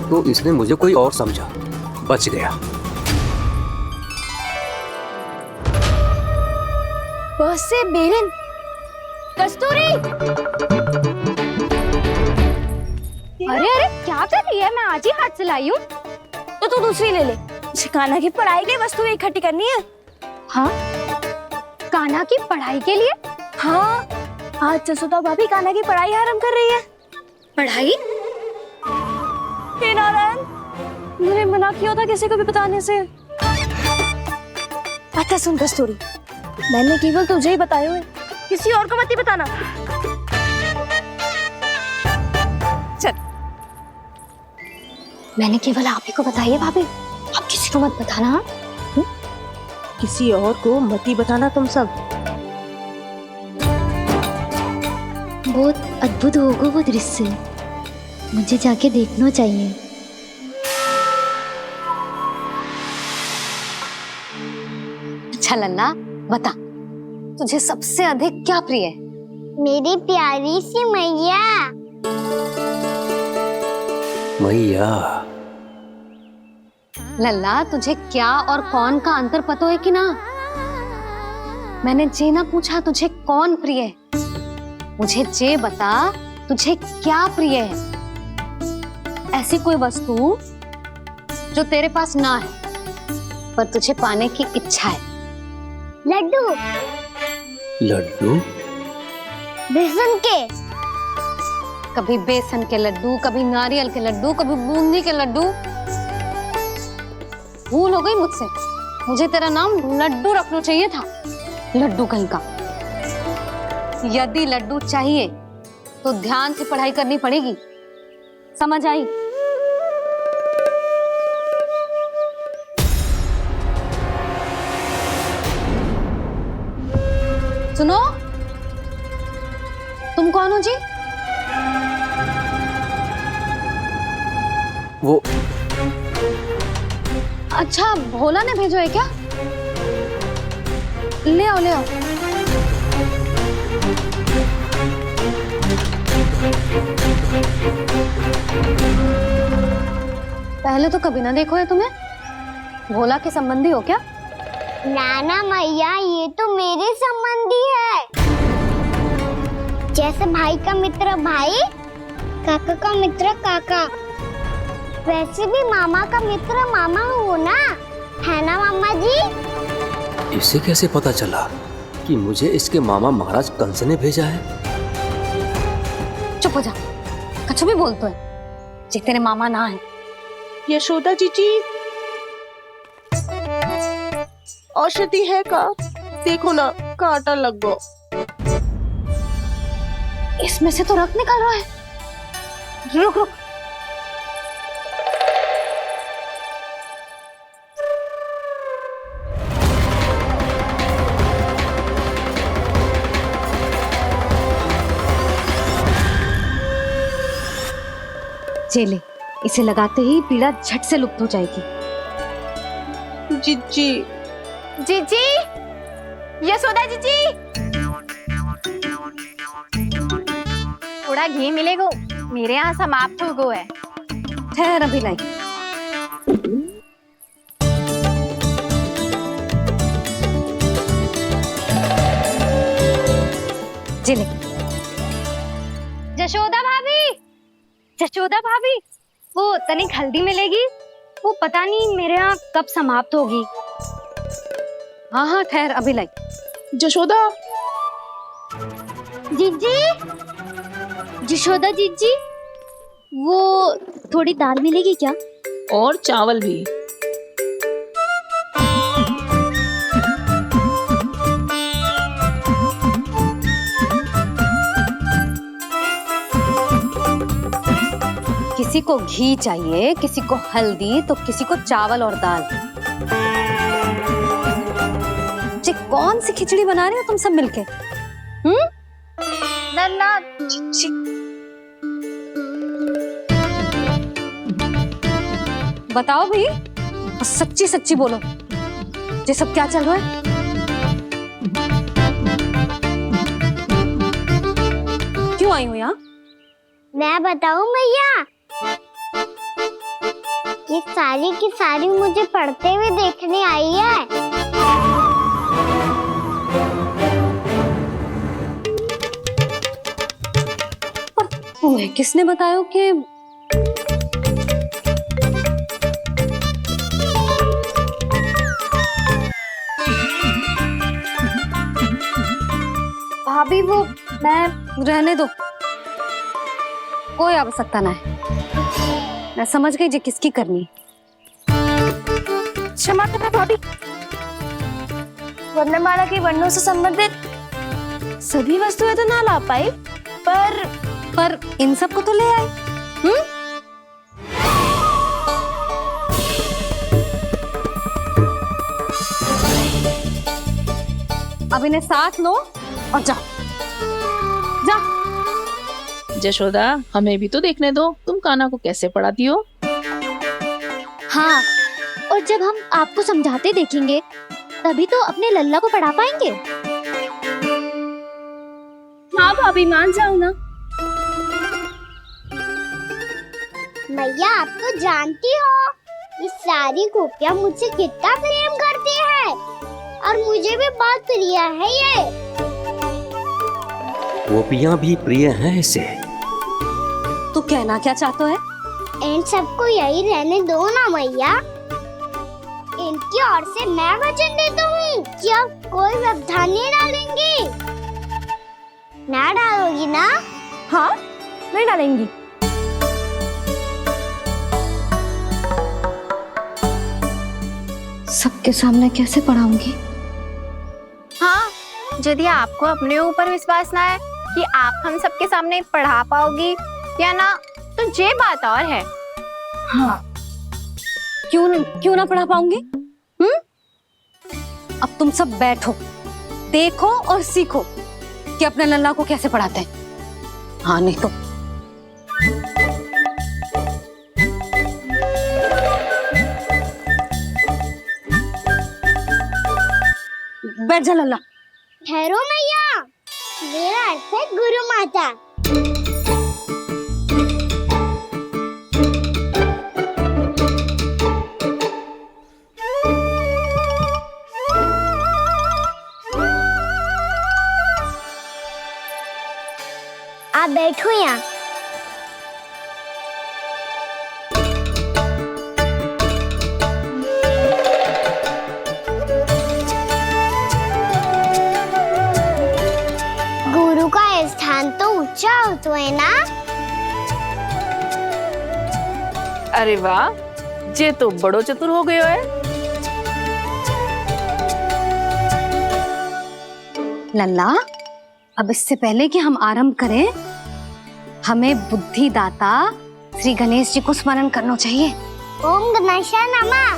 तो इसने मुझे कोई और समझा, बच गया। बस से बेलन। कस्तूरी। अरे अरे क्या कर रही है? मैं आज ही हाथ से लाई हूँ। तो तू दूसरी ले ले। कान्हा की पढ़ाई के लिए वस्तु इकट्ठी करनी है। हाँ, कान्हा की पढ़ाई के लिए? हाँ, आज जसोदा भाभी कान्हा की पढ़ाई आरंभ कर रही है। पढ़ाई? हे नारायण, मैंने मना किया था किसी को भी बताने से। अच्छा सुन कस्तूरी, मैंने केवल तुझे ही बताए हुए, किसी और को मत ही बताना। चल। मैंने केवल आप ही को बताई है भाभी, आप किसी को मत बताना। किसी और को मत ही बताना तुम सब। बहुत अद्भुत होगा वो दृश्य, मुझे जाके देखना चाहिए। अच्छा लल्ला, बता तुझे सबसे अधिक क्या प्रिय है? मेरी प्यारी सी मैया। मैया। लल्ला, तुझे क्या और कौन का अंतर पता है कि ना? मैंने जे ना पूछा तुझे कौन प्रिय है, मुझे जे बता तुझे क्या प्रिय है। ऐसी कोई वस्तु जो तेरे पास ना है पर तुझे पाने की इच्छा है। लड्डू। लड्डू? बेसन के। कभी बेसन के लड्डू, कभी नारियल के लड्डू, कभी बूंदी के लड्डू। भूल हो गई मुझसे, मुझे तेरा नाम लड्डू रखना चाहिए था। लड्डू कहीं का। यदि लड्डू चाहिए तो ध्यान से पढ़ाई करनी पड़ेगी, समझ आई? सुनो, तुम कौन हो जी? वो अच्छा, भोला ने भेजो है क्या? ले आओ, ले आओ। पहले तो कभी ना देखो है तुम्हें। भोला के संबंधी हो क्या? नाना मैया, ये तो मेरे संबंधी है। जैसे भाई का मित्र भाई, काका का मित्र काका, वैसे भी मामा का मित्र मामा हो ना, है ना मामा जी? इसे कैसे पता चला कि मुझे इसके मामा महाराज कंस ने भेजा है? चुप हो जा, कछु भी बोलते है जे तेरे मामा ना है। यशोदा जीजी, औषधि है का? देखो ना, कांटा लग गो। इसमें से तो रक्त निकल रहा है। रुक रुक, चले, इसे लगाते ही पीड़ा झट से लुप्त हो जाएगी। जीजी, जीजी, यशोदा जीजी, थोड़ा घी मिलेगा, मेरे यहाँ समाप्त हो गया है। ठहर, अभी लाई। चले। जशोदा भाभी, जशोदा भाभी, वो तनिक हल्दी मिलेगी? वो पता नहीं मेरे यहाँ कब समाप्त होगी। हाँ हाँ, ठहर, अभी लाई। जशोदा, जीजी, जशोदा जीजी, वो थोड़ी दाल मिलेगी क्या? और चावल भी। किसी को घी चाहिए, किसी को हल्दी, तो किसी को चावल और दाल। जी, कौन सी खिचड़ी बना रहे हो तुम सब मिलके? नन्ना, बताओ भाई, सच्ची सच्ची बोलो, ये सब क्या चल रहा है? क्यों आई हो यहाँ? मैं बताऊं भैया, ये सारी की सारी मुझे पढ़ते हुए देखने आई है। तुम्हें किसने बताया कि भाभी? वो मैं रहने दो, कोई आवश्यकता ना है। मैं समझ गई जे किसकी करनी। क्षमा करना भाभी, वर्णमाला के वर्णों से संबंधित सभी वस्तुएं तो ना ला पाई, पर इन सब को तो ले आए। अब इन्हें साथ लो और जाओ, जा। जशोदा, हमें भी तो देखने दो, तुम कान्हा को कैसे पढ़ाती हो। हाँ, और जब हम आपको समझाते देखेंगे तभी तो अपने लल्ला को पढ़ा पाएंगे। हाँ भाभी, मान जाओ ना। मैया, आप तो जानती हो ये सारी गोपियाँ मुझसे कितना प्रेम करती है, और मुझे भी बहुत प्रिय है ये। गोपियां भी प्रिय हैं इसे। तू कहना क्या चाहता है? इन सबको यही रहने दो ना मैया। इनकी ओर से मैं वचन देता हूँ कि अब कोई व्यवधान नहीं डालेंगी। ना डालोगी ना? हाँ, नहीं डालेंगी। सबके सामने कैसे पढ़ाऊंगी? हाँ, यदि आपको अपने ऊपर विश्वास ना है कि आप हम सबके सामने पढ़ा पाओगी या ना, तो ये बात और है। हाँ, क्यों ना पढ़ा पाऊंगी? अब तुम सब बैठो, देखो और सीखो कि अपने लल्ला को कैसे पढ़ाते हैं। हाँ नहीं तो बैठ जा लल्ला। ठहरो मैया, मेरा अर्थ है गुरु माता। आप बैठो यहाँ। गुरु का स्थान तो ऊंचा होता है ना। अरे वाह, जे तो बड़ो चतुर हो गयो है। लल्ला, अब इससे पहले कि हम आरंभ करें, हमें बुद्धि दाता श्री गणेश जी को स्मरण करना चाहिए। ओम गणेशाय नमः।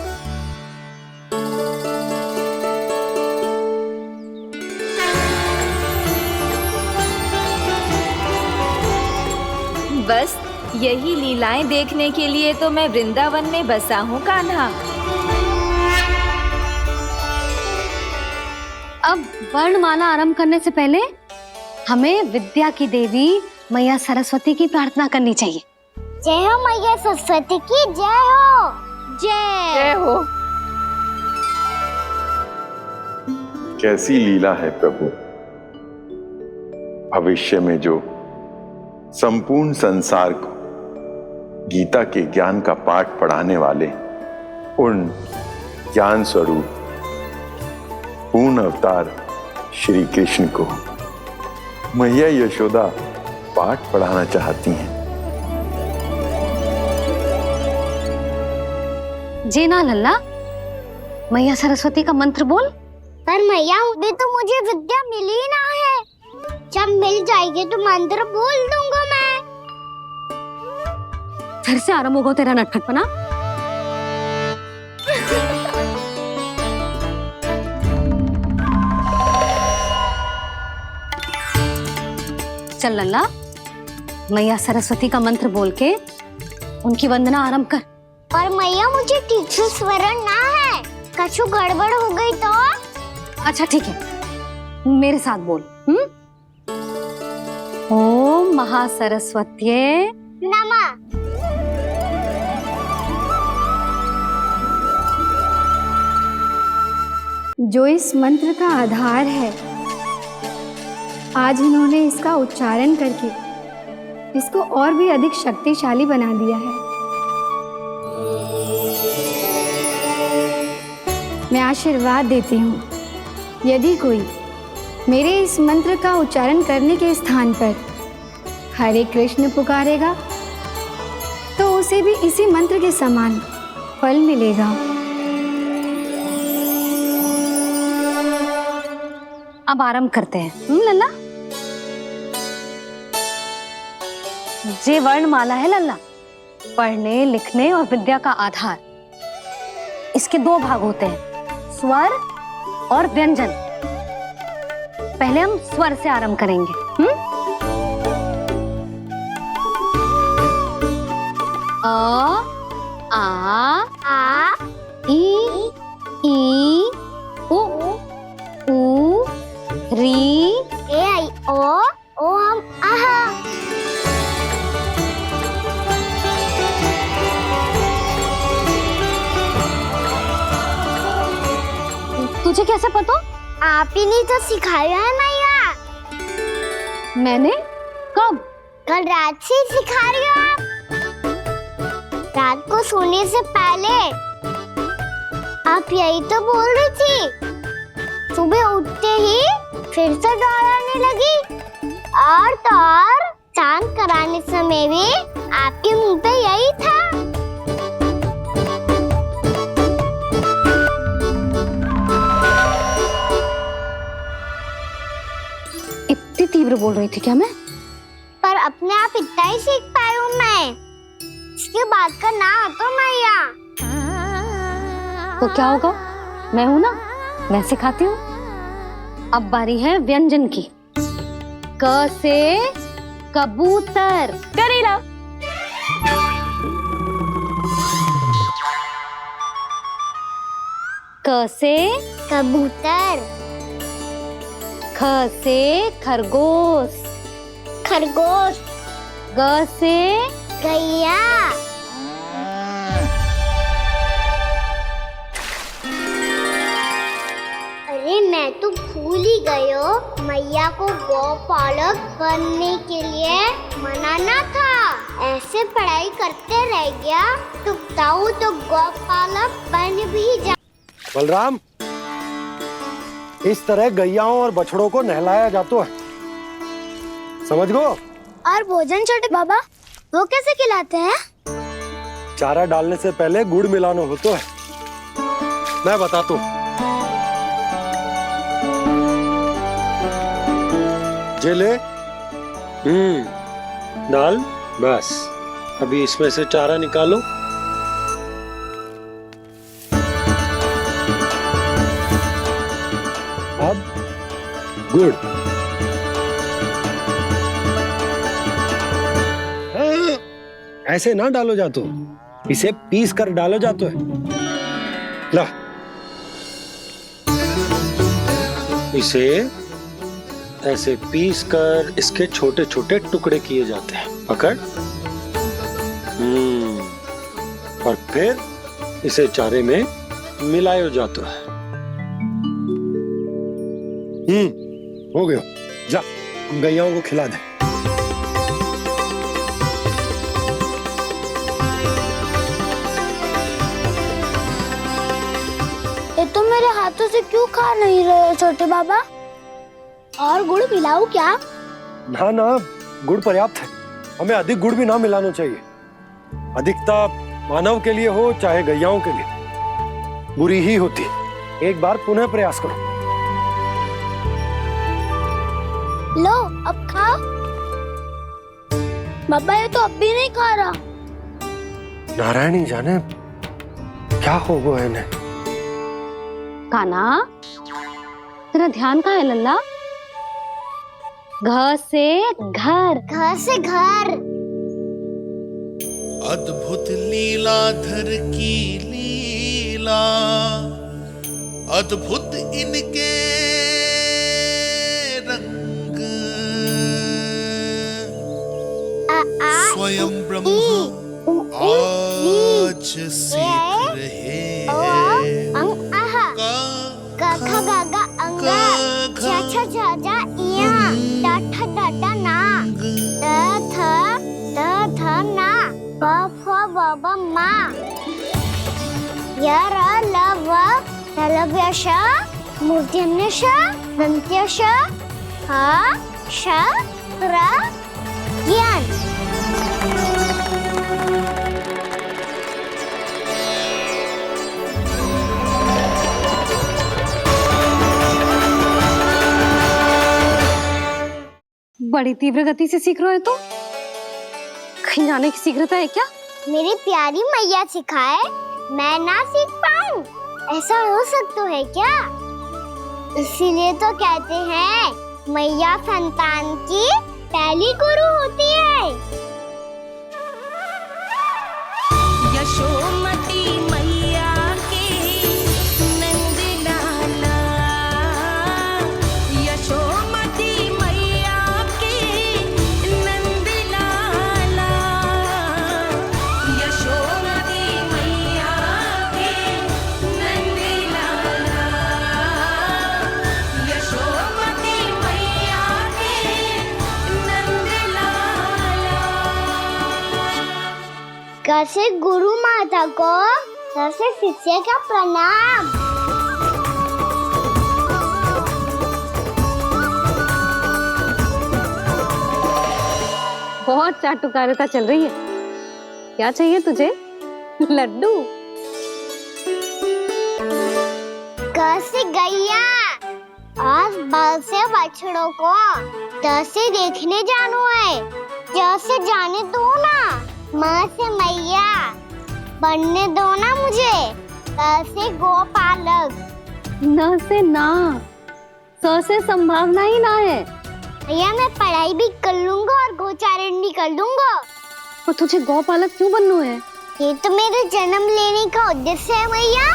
बस यही लीलाएं देखने के लिए तो मैं वृंदावन में बसा हूँ कान्हा। अब वर्णमाला आरंभ करने से पहले हमें विद्या की देवी मैया सरस्वती की प्रार्थना करनी चाहिए। जय हो मैया सरस्वती की जय हो। जय हो। कैसी लीला है प्रभु। भविष्य में जो संपूर्ण संसार को गीता के ज्ञान का पाठ पढ़ाने वाले उन ज्ञान स्वरूप पूर्ण अवतार श्री कृष्ण को मैया यशोदा पाठ पढ़ाना चाहती हैं। जी ना लल्ला, मैया सरस्वती का मंत्र बोल। पर मैया अभी तो मुझे विद्या मिली ना है। जब मिल जाएगी तो मंत्र बोल दूंगा मैं। फिर से आरंभ होगा तेरा नटखटपना। चल लल्ला, मैया सरस्वती का मंत्र बोल के उनकी वंदना आरंभ कर। पर मैया मुझे ठीक से स्मरण ना है, कछु गड़बड़ हो गई तो? अच्छा ठीक है, मेरे साथ बोल। ओम महासरस्वत्ये नमः। जो इस मंत्र का आधार है, आज इन्होंने इसका उच्चारण करके इसको और भी अधिक शक्तिशाली बना दिया है। मैं आशीर्वाद देती हूँ, यदि कोई मेरे इस मंत्र का उच्चारण करने के स्थान पर हरे कृष्ण पुकारेगा तो उसे भी इसी मंत्र के समान फल मिलेगा। अब आरंभ करते हैं। लल्ला, जे वर्णमाला है लल्ला, पढ़ने लिखने और विद्या का आधार। इसके दो भाग होते हैं, स्वर और व्यंजन। पहले हम स्वर से आरंभ करेंगे। अ, आ, ई, उ, री, ए आई ओ हम आहा। तुझे कैसे पता? आप ही नहीं तो सिखाया है मैया। मैंने? कब? कल रात से सिखा रही हो आप। रात को सोने से पहले आप यही तो बोल रही थी। सुबह उठते ही फिर से दोहराने लगी, और तो और चांद कराने समय भी आपके मुंह पे यही था। इतनी तीव्र बोल रही थी क्या मैं? पर अपने आप इतना ही सीख पाई हूँ मैं। इसके बाद का ना तो मैया। तो क्या होगा? मैं हूं ना, मैं सिखाती हूँ। अब बारी है व्यंजन की। क से कबूतर। करेला। क से कबूतर। ख से खरगोश। खरगोश। ग से गैया। अरे मैं तो भूल ही गई हूँ, मैया को गौपालक बनने के लिए मनाना था। ऐसे पढ़ाई करते रह गया तो बताऊँ तो गौपालक बन भी जा। बलराम, इस तरह गैयाओं और बछड़ों को नहलाया जाता है, समझ गो? और भोजन छोटे बाबा वो कैसे खिलाते हैं? चारा डालने से पहले गुड़ मिलाना होता है, मैं बताता हूँ। जे ले, डाल, बस। अभी इसमें से चारा निकालो। अब गुड़। ऐसे ना डालो जातो, इसे पीस कर डालो जातो है। ला, इसे ऐसे पीस कर इसके छोटे छोटे टुकड़े किए जाते हैं। पकड़। और फिर इसे चारे में मिलाया जाता है। हो गया, जा गैयाओं को खिला दे। ये तो मेरे हाथों से क्यों खा नहीं रहे छोटे बाबा? और गुड़ मिलाऊं क्या? ना ना, गुड़ पर्याप्त है। हमें अधिक गुड़ भी ना मिलाना चाहिए। अधिकता मानव के लिए हो चाहे गैयाओं के लिए बुरी ही होती। एक बार पुनः प्रयास करो। लो अब खाओ। बाबा ये तो अब भी नहीं खा रहा। नारायण ही जाने क्या हो गया इन्हें। कान्हा, तेरा ध्यान कहाँ है लल्ला? घ से घर। घर से घर। अद्भुत लीलाधर की लीला, अद्भुत इनके रंग, स्वयं ब्रह्म आज सीख रहे हैं। ग ख ग घ अंग, छ छ झ झ इया, ट ठ ड ड ना, द ध ना, ब फ ब ब मा, य र ल व ललव्य श, मूर्धन्य श, दन्त्य श, ह श र ज्ञान। बड़ी तीव्र गति से सीख रहे हो तो कहीं जाने की शीघ्रता है क्या? मेरी प्यारी मैया सिखाए, मैं ना सीख पाऊं, ऐसा हो सकता है क्या? इसीलिए तो कहते हैं मैया संतान की पहली गुरु होती है। यशोमती मैया के नंद लाला, यशोमती मैया के नंद लाला, यशोमती मैया के नंद लाला, यशोमती मैया के नंद लाला। कैसे गुरु माता को कैसे शिष्य का प्रणाम। बहुत चाटुकारिता चल रही है। क्या चाहिए तुझे? लड्डू? कैसे गैया आज बाल से बछड़ों को कैसे देखने जानो है, जैसे जाने दो ना, माँ से मैया बनने दो ना मुझे, कैसे गोपालक। न से ना, 100 से संभावना ही ना है। भैया मैं पढ़ाई भी कर लूंगा और गोचारण भी कर लूंगा। तो तुझे गौपालक क्यों बनना है? ये तो मेरे जन्म लेने का उद्देश्य है भैया।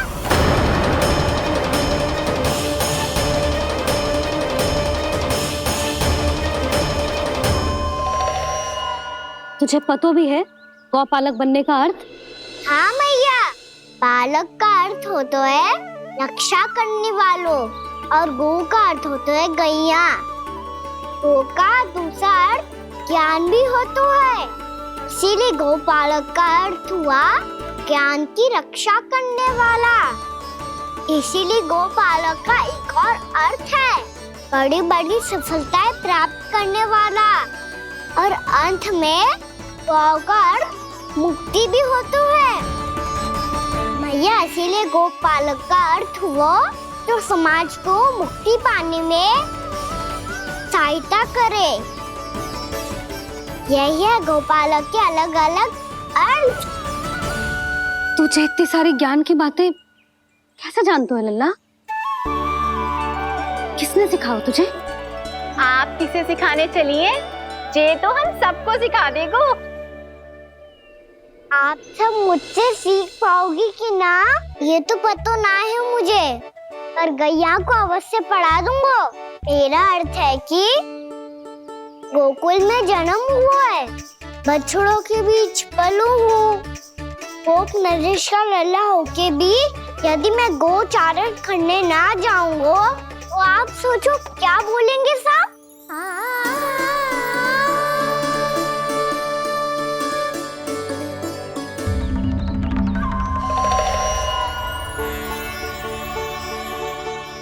तुझे पता भी है गौपालक बनने का अर्थ? हाँ भैया, पालक का अर्थ होता है रक्षा करने वालों और गौ का अर्थ होता है गैया। गौ का दूसरा अर्थ ज्ञान भी होता है, इसीलिए गौपालक का अर्थ हुआ ज्ञान की रक्षा करने वाला। इसीलिए गौपालक का एक और अर्थ है बड़ी बड़ी सफलताएं प्राप्त करने वाला, और अंत में गौ का अर्थ मुक्ति भी होता है भैया। इसीलिए गौपालक का अर्थ हुआ जो समाज को मुक्ति पाने में सहायता करे। यही है गौपालक के अलग अलग अर्थ। तुझे इतनी सारी ज्ञान की बातें कैसे जानते हो लल्ला? किसने सिखाओ तुझे? आप किसे सिखाने चलिए, जे तो हम सबको सिखा देगो। आप सब मुझसे सीख पाओगी कि ना ये तो पता ना है मुझे, पर गैया को अवश्य पढ़ा दूंगा। मेरा अर्थ है कि गोकुल में जन्म हुआ है, बछड़ों के बीच पलू हूँ, गोप नरेश का लल्ला होके भी यदि मैं गोचारण करने ना जाऊंगा तो आप सोचो क्या बोलेंगे सब?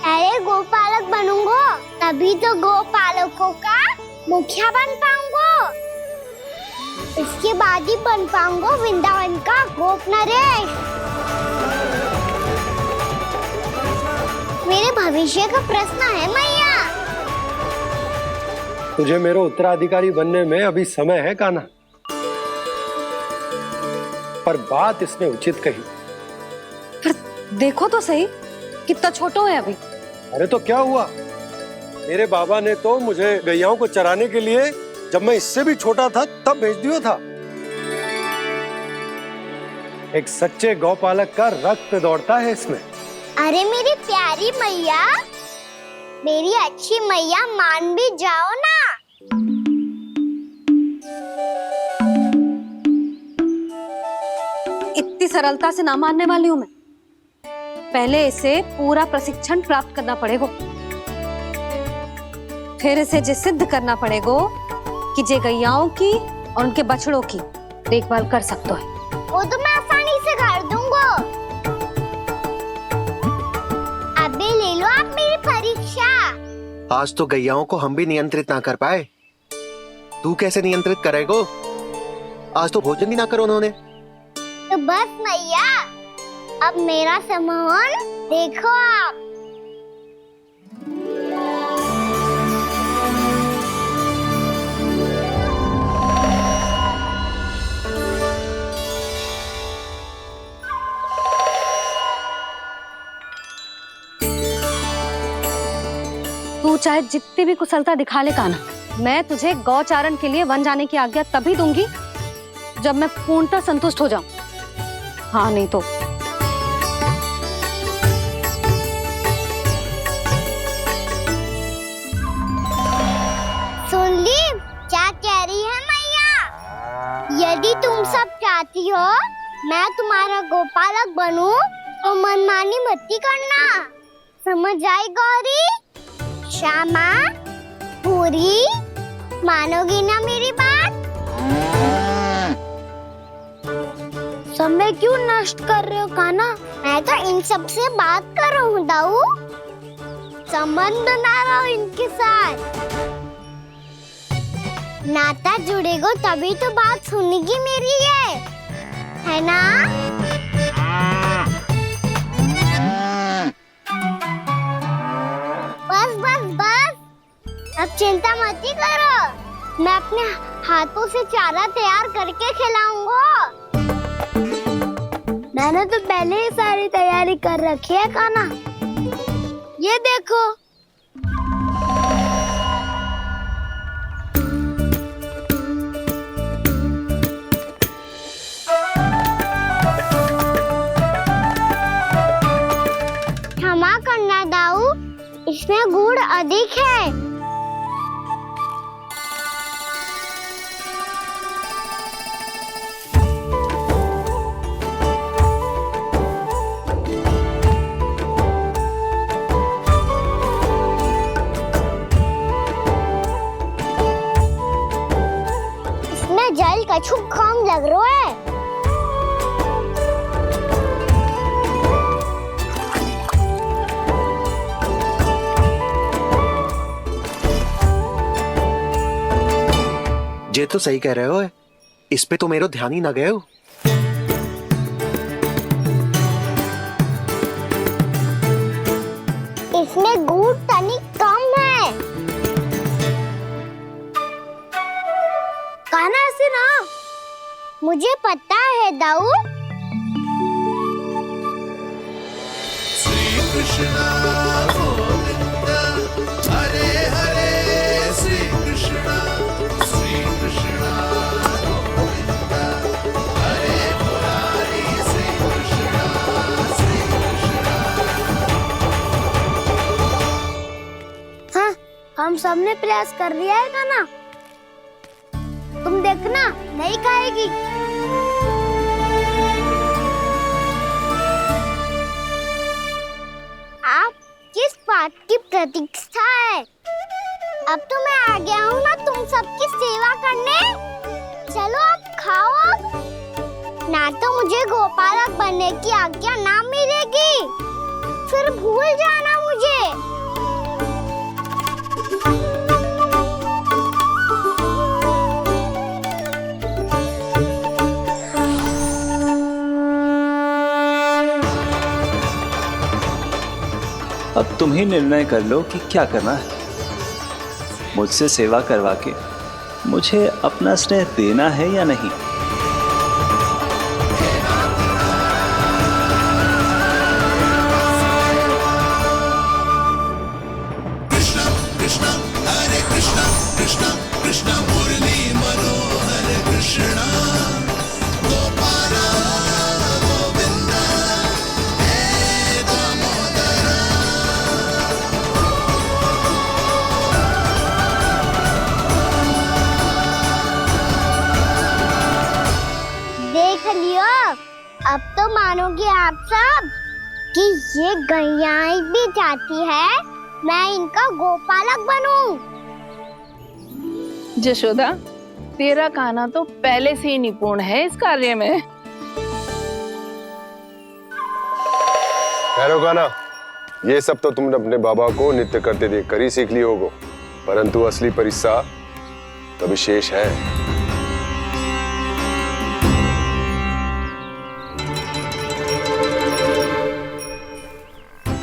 अरे गोपालक बनूंगा तभी तो गोपालकों का मुखिया बन पाऊंगा, इसके बाद ही बन पाऊंगा वृंदावन का गोप नरेश। मेरे भविष्य का प्रश्न है मैया। तुझे मेरे उत्तराधिकारी बनने में अभी समय है कान्हा, पर बात इसने उचित कही। पर देखो तो सही कितना छोटा है अभी। अरे तो क्या हुआ, मेरे बाबा ने तो मुझे गैयाओं को चराने के लिए जब मैं इससे भी छोटा था तब भेज दिया था। एक सच्चे गौपालक का रक्त दौड़ता है इसमें। अरे मेरी प्यारी मैया, मेरी अच्छी मैया, मान भी जाओ ना। इतनी सरलता से ना मानने वाली हूँ मैं। पहले इसे पूरा प्रशिक्षण प्राप्त करना पड़ेगा, फिर इसे जे सिद्ध करना पड़ेगा कि जे गैयाओं की और उनके बछड़ों की देखभाल कर सकता है। वो तो मैं आसानी से कर दूंगा। अबे ले लो आप मेरी परीक्षा। आज तो गैयाओं को हम भी नियंत्रित ना कर पाए, तू कैसे नियंत्रित करेगो? आज तो भोजन ही ना करो उन्होंने। तो बस मैया, अब मेरा सम्मान देखो आप। तू चाहे जितनी भी कुशलता दिखा ले कान्हा, मैं तुझे गौचारण के लिए वन जाने की आज्ञा तभी दूंगी जब मैं पूर्णतः संतुष्ट हो जाऊं। हाँ नहीं तो सुन ली क्या कह रही है मैया? यदि तुम सब चाहती हो मैं तुम्हारा गोपालक बनूं तो मनमानी मत करना, समझ आई गौरी? श्यामा, पूरी, मानोगी ना मेरी बात? समय क्यों नष्ट कर रहे हो कान्हा? मैं तो इन सब से बात कर रहा हूँ दाऊ, संबंध बना रहा हूँ इनके साथ। नाता जुड़ेगा तभी तो बात सुनेगी मेरी है ना? बस बस बस, अब चिंता मत ही करो, मैं अपने हाथों से चारा तैयार करके खिलाऊंगा। मैंने तो पहले ही सारी तैयारी कर रखी है कान्हा, ये देखो। करना दाऊ, इसमें गुड़ अधिक है। इसमें जल कछु कम लग रहा है। ये तो सही कह रहे हो, इस पे तो मेरो ध्यान ही ना गए हो। इसमें गुड़ तनिक कम है। कहना ऐसे ना, मुझे पता है दाऊ। श्री कृष्ण गोविंद हरे हरे, श्री कृष्ण गोविंद हरे मुरारी, श्री कृष्ण हाँ, हम सबने प्रयास कर लिया है ना। तुम देखना नहीं खाएगी। आप किस बात की प्रतीक्षा है? अब तो मैं आ गया हूँ ना तुम सबकी सेवा करने। चलो अब खाओ अब। ना तो मुझे गोपालक बनने की आज्ञा ना मिलेगी, फिर भूल जाना मुझे। अब तुम ही निर्णय कर लो कि क्या करना है। मुझसे सेवा करवा के मुझे अपना स्नेह देना है या नहीं। कृष्ण कृष्ण हरे कृष्ण, कृष्ण कृष्ण मुरली मनोहर कृष्ण गोपाल गोविंद हे दामोदर। देख लियो, अब तो मानोगे आप सब कि ये गैयाएं भी चाहती है मैं इनका गोपालक बनूं। जशोदा, तेरा कान्हा तो पहले से ही निपुण है इस कार्य में। ठहरो कान्हा, ये सब तो तुमने अपने बाबा को नृत्य करते देख कर ही सीख ली होगो, परंतु असली परिश्रम तो विशेष है।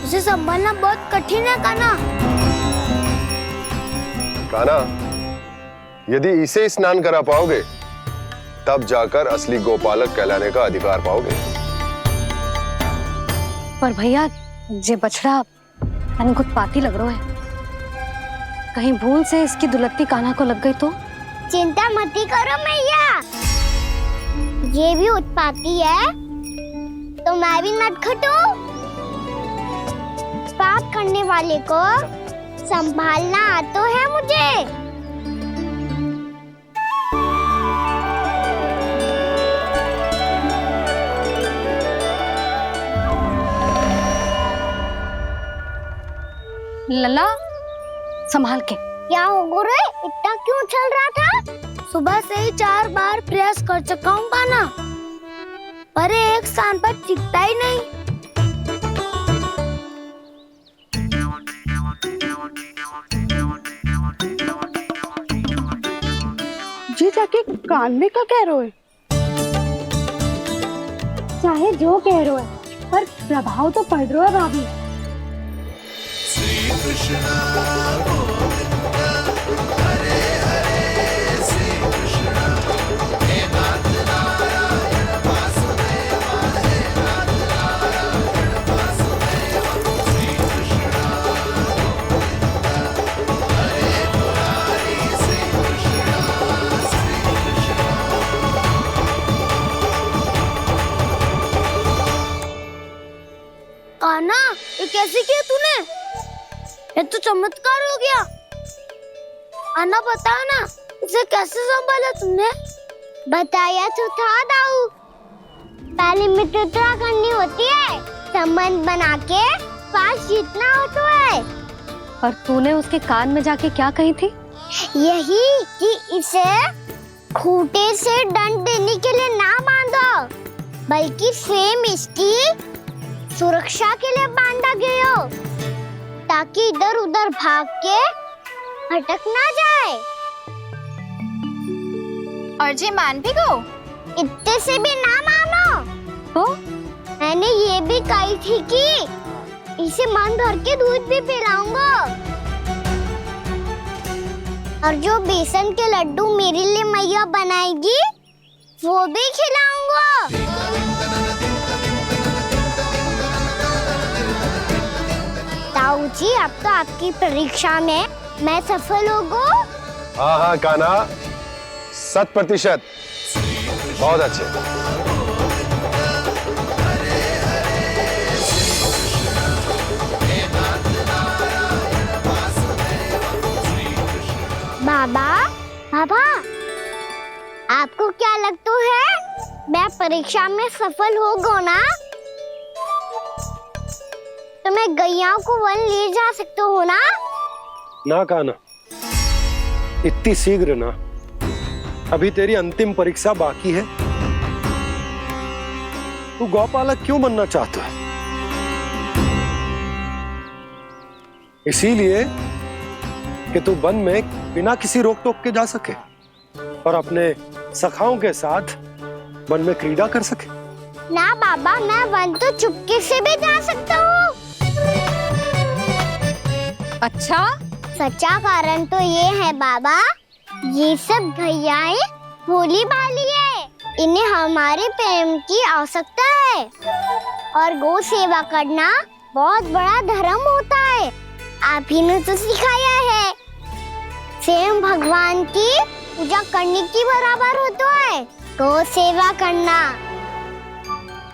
उसे संभालना बहुत कठिन है कान्हा। कान्हा, यदि इसे स्नान करा पाओगे तब जाकर असली गोपालक कहलाने का अधिकार पाओगे। पर भैया, ये बछड़ा तनिक उत्पाती लग रहा है। कहीं भूल से इसकी दुलत्ती कान्हा को लग गई तो? चिंता मती करो मैया, ये भी उत्पाती है तो मैं भी नटखट हूँ। पाप करने वाले को संभालना आता है मुझे। लला, संभाल के। क्या हो गुरु, इतना क्यों चल रहा था? सुबह से ही 4 बार प्रयास कर चुका हूँ कान्हा, पर एक स्थान पर टिकता ही नहीं। जी जाके कान में क्या कह रहे हो? चाहे जो कह रहे हो, पर प्रभाव तो पड़ रहा है भाभी। श्री कृष्ण गोविंद हरे हरे, श्री कृष्ण हे नाथ नारायण वासुदेव, हे नाथ नारायण वासुदेव। श्री कृष्ण गोविंद हरे मुरारी, श्री कृष्ण कान्हा, ये कैसे किया तूने? तुम्हें? ये तो चमत्कार हो गया। आना बताओ ना, इसे कैसे संभाला तुमने? बताया तो था दाऊ, पहले मित्रता करनी होती है, संबंध बना के पास जीतना होता है। और तूने उसके कान में जाके क्या कही थी? यही कि इसे खूंटे से दंड देने के लिए ना बांधो, बल्कि स्वयं इसकी सुरक्षा के लिए बांधा गया हो, ताकि इधर उधर भाग के भटक ना जाए। और जी मान भी गो? इतने से भी ना मानो। तो मैंने ये भी कही थी कि इसे मन भर के दूध भी पिलाऊंगा, और जो बेसन के लड्डू मेरे लिए मैया बनाएगी वो भी खिलाऊंगा। ताऊ जी, अब तो आपकी परीक्षा में मैं सफल होगा। हाँ हाँ कान्हा, 100%। बहुत अच्छे। बाबा, बाबा, आपको क्या लगता है मैं परीक्षा में सफल होगा ना? तो मैं गैया को वन ले जा सकता हूँ ना? ना कान्हा, इतनी शीघ्र ना, अभी तेरी अंतिम परीक्षा बाकी है। तू गौपालक क्यों बनना चाहता है? इसीलिए कि तू वन में बिना किसी रोक टोक के जा सके और अपने सखाओं के साथ वन में क्रीड़ा कर सके। ना बाबा, मैं वन तो चुपके से भी जा सकता हूँ। अच्छा? सच्चा कारण तो ये है बाबा, ये सब भैयाएं भोली भाली है, इन्हें हमारे प्रेम की आवश्यकता है, और गौ सेवा करना बहुत बड़ा धर्म होता है। आप ही ने तो सिखाया है, स्वयं भगवान की पूजा करने की बराबर होता है गौ सेवा करना।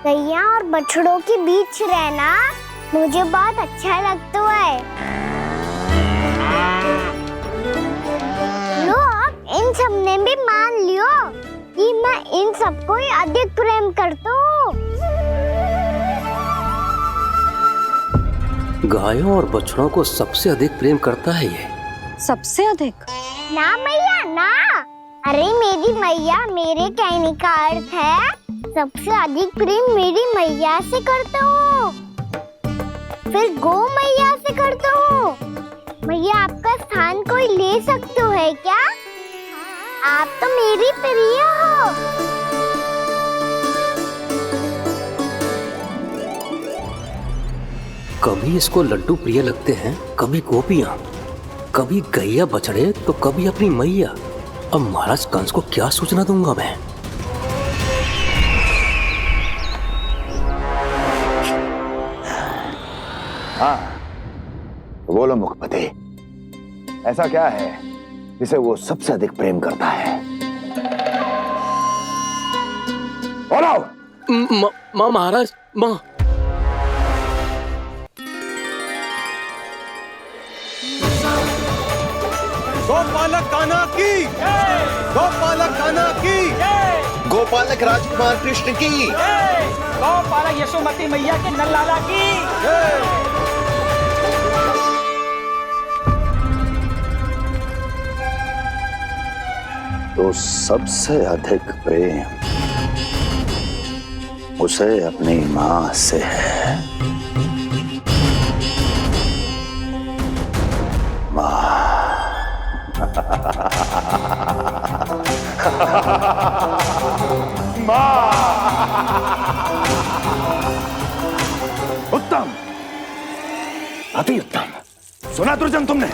गैया और बछड़ों के बीच रहना मुझे बहुत अच्छा लगता है। लो, अब इन सब ने भी मान लियो कि मैं इन सबको ही अधिक प्रेम करता हूँ। गायों और बछड़ों को सबसे अधिक प्रेम करता है ये। सबसे अधिक? ना मैया ना, अरे मेरी मैया, मेरे कहने का अर्थ है सबसे अधिक प्रेम मेरी मैया से करता हूँ, फिर गौ मैया से करता हूँ। मैया, आपका स्थान कोई ले सकते है क्या? आप तो मेरी प्रिय हो। कभी इसको लड्डू प्रिय लगते हैं, कभी गोपियां, कभी गैया बछड़े, तो कभी अपनी मैया। अब महाराज कंस को क्या सूचना दूंगा मैं? हाँ, बोलो मुखपति, ऐसा क्या है जिसे वो सबसे अधिक प्रेम करता है? बोलो। माँ महाराज, माँ। गोपालक कान्हा की, गोपालक कान्हा की, गोपालक राजकुमार कृष्ण की, गोपालक यशोमती मैया के नल लाला की। तो सबसे अधिक प्रेम उसे अपनी माँ से है। माँ। उत्तम, अति उत्तम। सुना दुर्जन तुमने?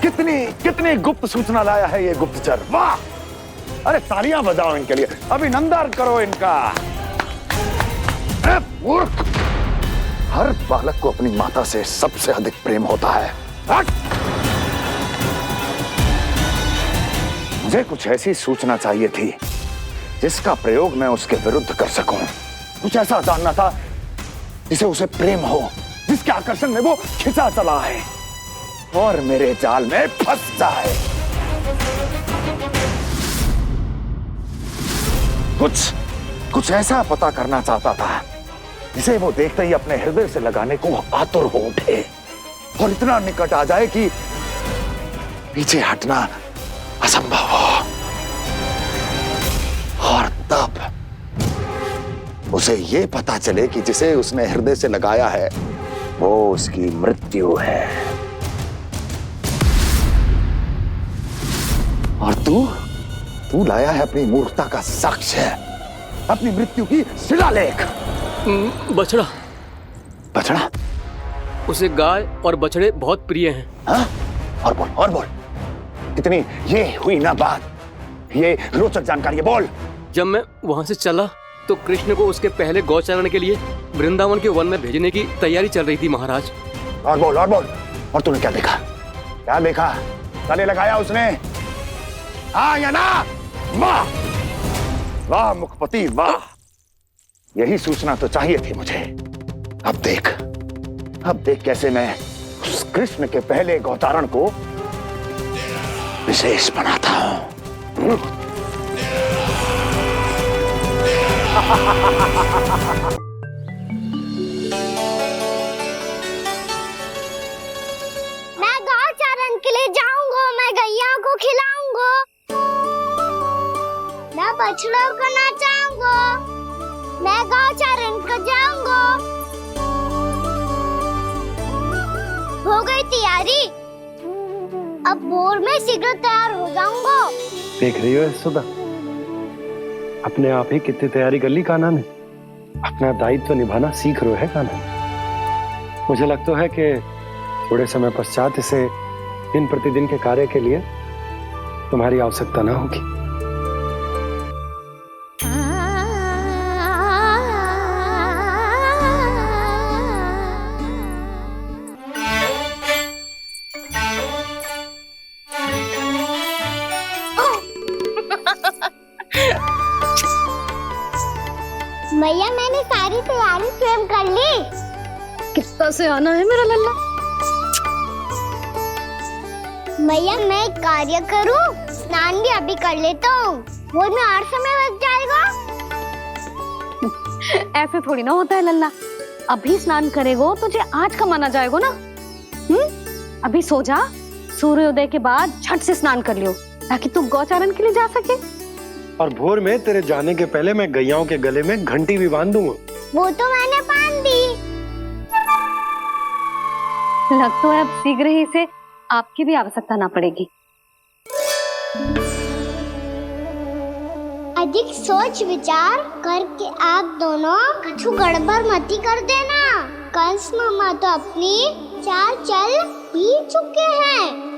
कितनी कितनी गुप्त सूचना लाया है ये गुप्तचर। वाह! अरे तालियां बजाओ इनके लिए, अभिनंदन करो इनका। मूर्ख! हर बालक को अपनी माता से सबसे अधिक प्रेम होता है। मुझे कुछ ऐसी सूचना चाहिए थी जिसका प्रयोग मैं उसके विरुद्ध कर सकूं। कुछ ऐसा जानना था जिसे उसे प्रेम हो, जिसके आकर्षण में वो खिंचा चला है और मेरे जाल में फंस जाए। कुछ ऐसा पता करना चाहता था जिसे वो देखते ही अपने हृदय से लगाने को आतुर हो उठे और इतना निकट आ जाए कि पीछे हटना असंभव हो। और तब उसे ये पता चले कि जिसे उसने हृदय से लगाया है वो उसकी मृत्यु है। और तू लाया है अपनी मूर्खता का साक्ष्य, अपनी मृत्यु की शिलालेख। बछड़ा बछड़ा? उसे गाय और बछड़े बहुत प्रिय हैं। हाँ? और बोल कितनी ये हुई ना बात, ये रोचक जानकारी बोल। जब मैं वहां से चला तो कृष्ण को उसके पहले गौचारण के लिए वृंदावन के वन में भेजने की तैयारी चल रही थी महाराज। और बोल और तूने क्या देखा? गले लगाया उसने? हाँ या ना? वाह मुखपति वाह, यही सूचना तो चाहिए थी मुझे। अब देख कैसे मैं उस कृष्ण के पहले गौचारण को विशेष बनाता हूं। मैं गौचारण के लिए जाऊंगा, मैं गैया को खिलाऊंगा, मैं बछड़ों को नचाऊंगा, मैं गौचारण को जाऊंगा। हो गई तैयारी, अब भोर में शीघ्र तैयार हो जाऊंगा। देख रही हो सुधा, अपने आप ही कितनी तैयारी कर ली कान्हा ने। अपना दायित्व निभाना सीख रहे है कान्हा। मुझे लगता है कि थोड़े समय पश्चात इसे दिन प्रतिदिन के कार्य के लिए तुम्हारी आवश्यकता ना होगी। भैया मैंने सारी तैयारी स्वयं कर ली। कितना से आना है मेरा लल्ला? भैया मैं एक कार्य करूं, स्नान भी अभी कर लेता हूँ, वो में और समय लग जाएगा। ऐसे थोड़ी ना होता है लल्ला, अभी स्नान करेगो तुझे आज कमाना जाएगो ना। अभी सो जा, सूर्योदय के बाद झट से स्नान कर लियो ताकि तू गौचारण के लिए जा सके। और भोर में तेरे जाने के पहले मैं गैयाओं के गले में घंटी भी बांध दूंगा। वो तो मैंने बांध दी। लग तो है अब शीघ्र ही से आपकी भी आवश्यकता ना पड़ेगी। अधिक सोच विचार करके आप दोनों कछु गड़बड़ मती कर देना। कंस मामा तो अपनी चाल चल भी चुके हैं।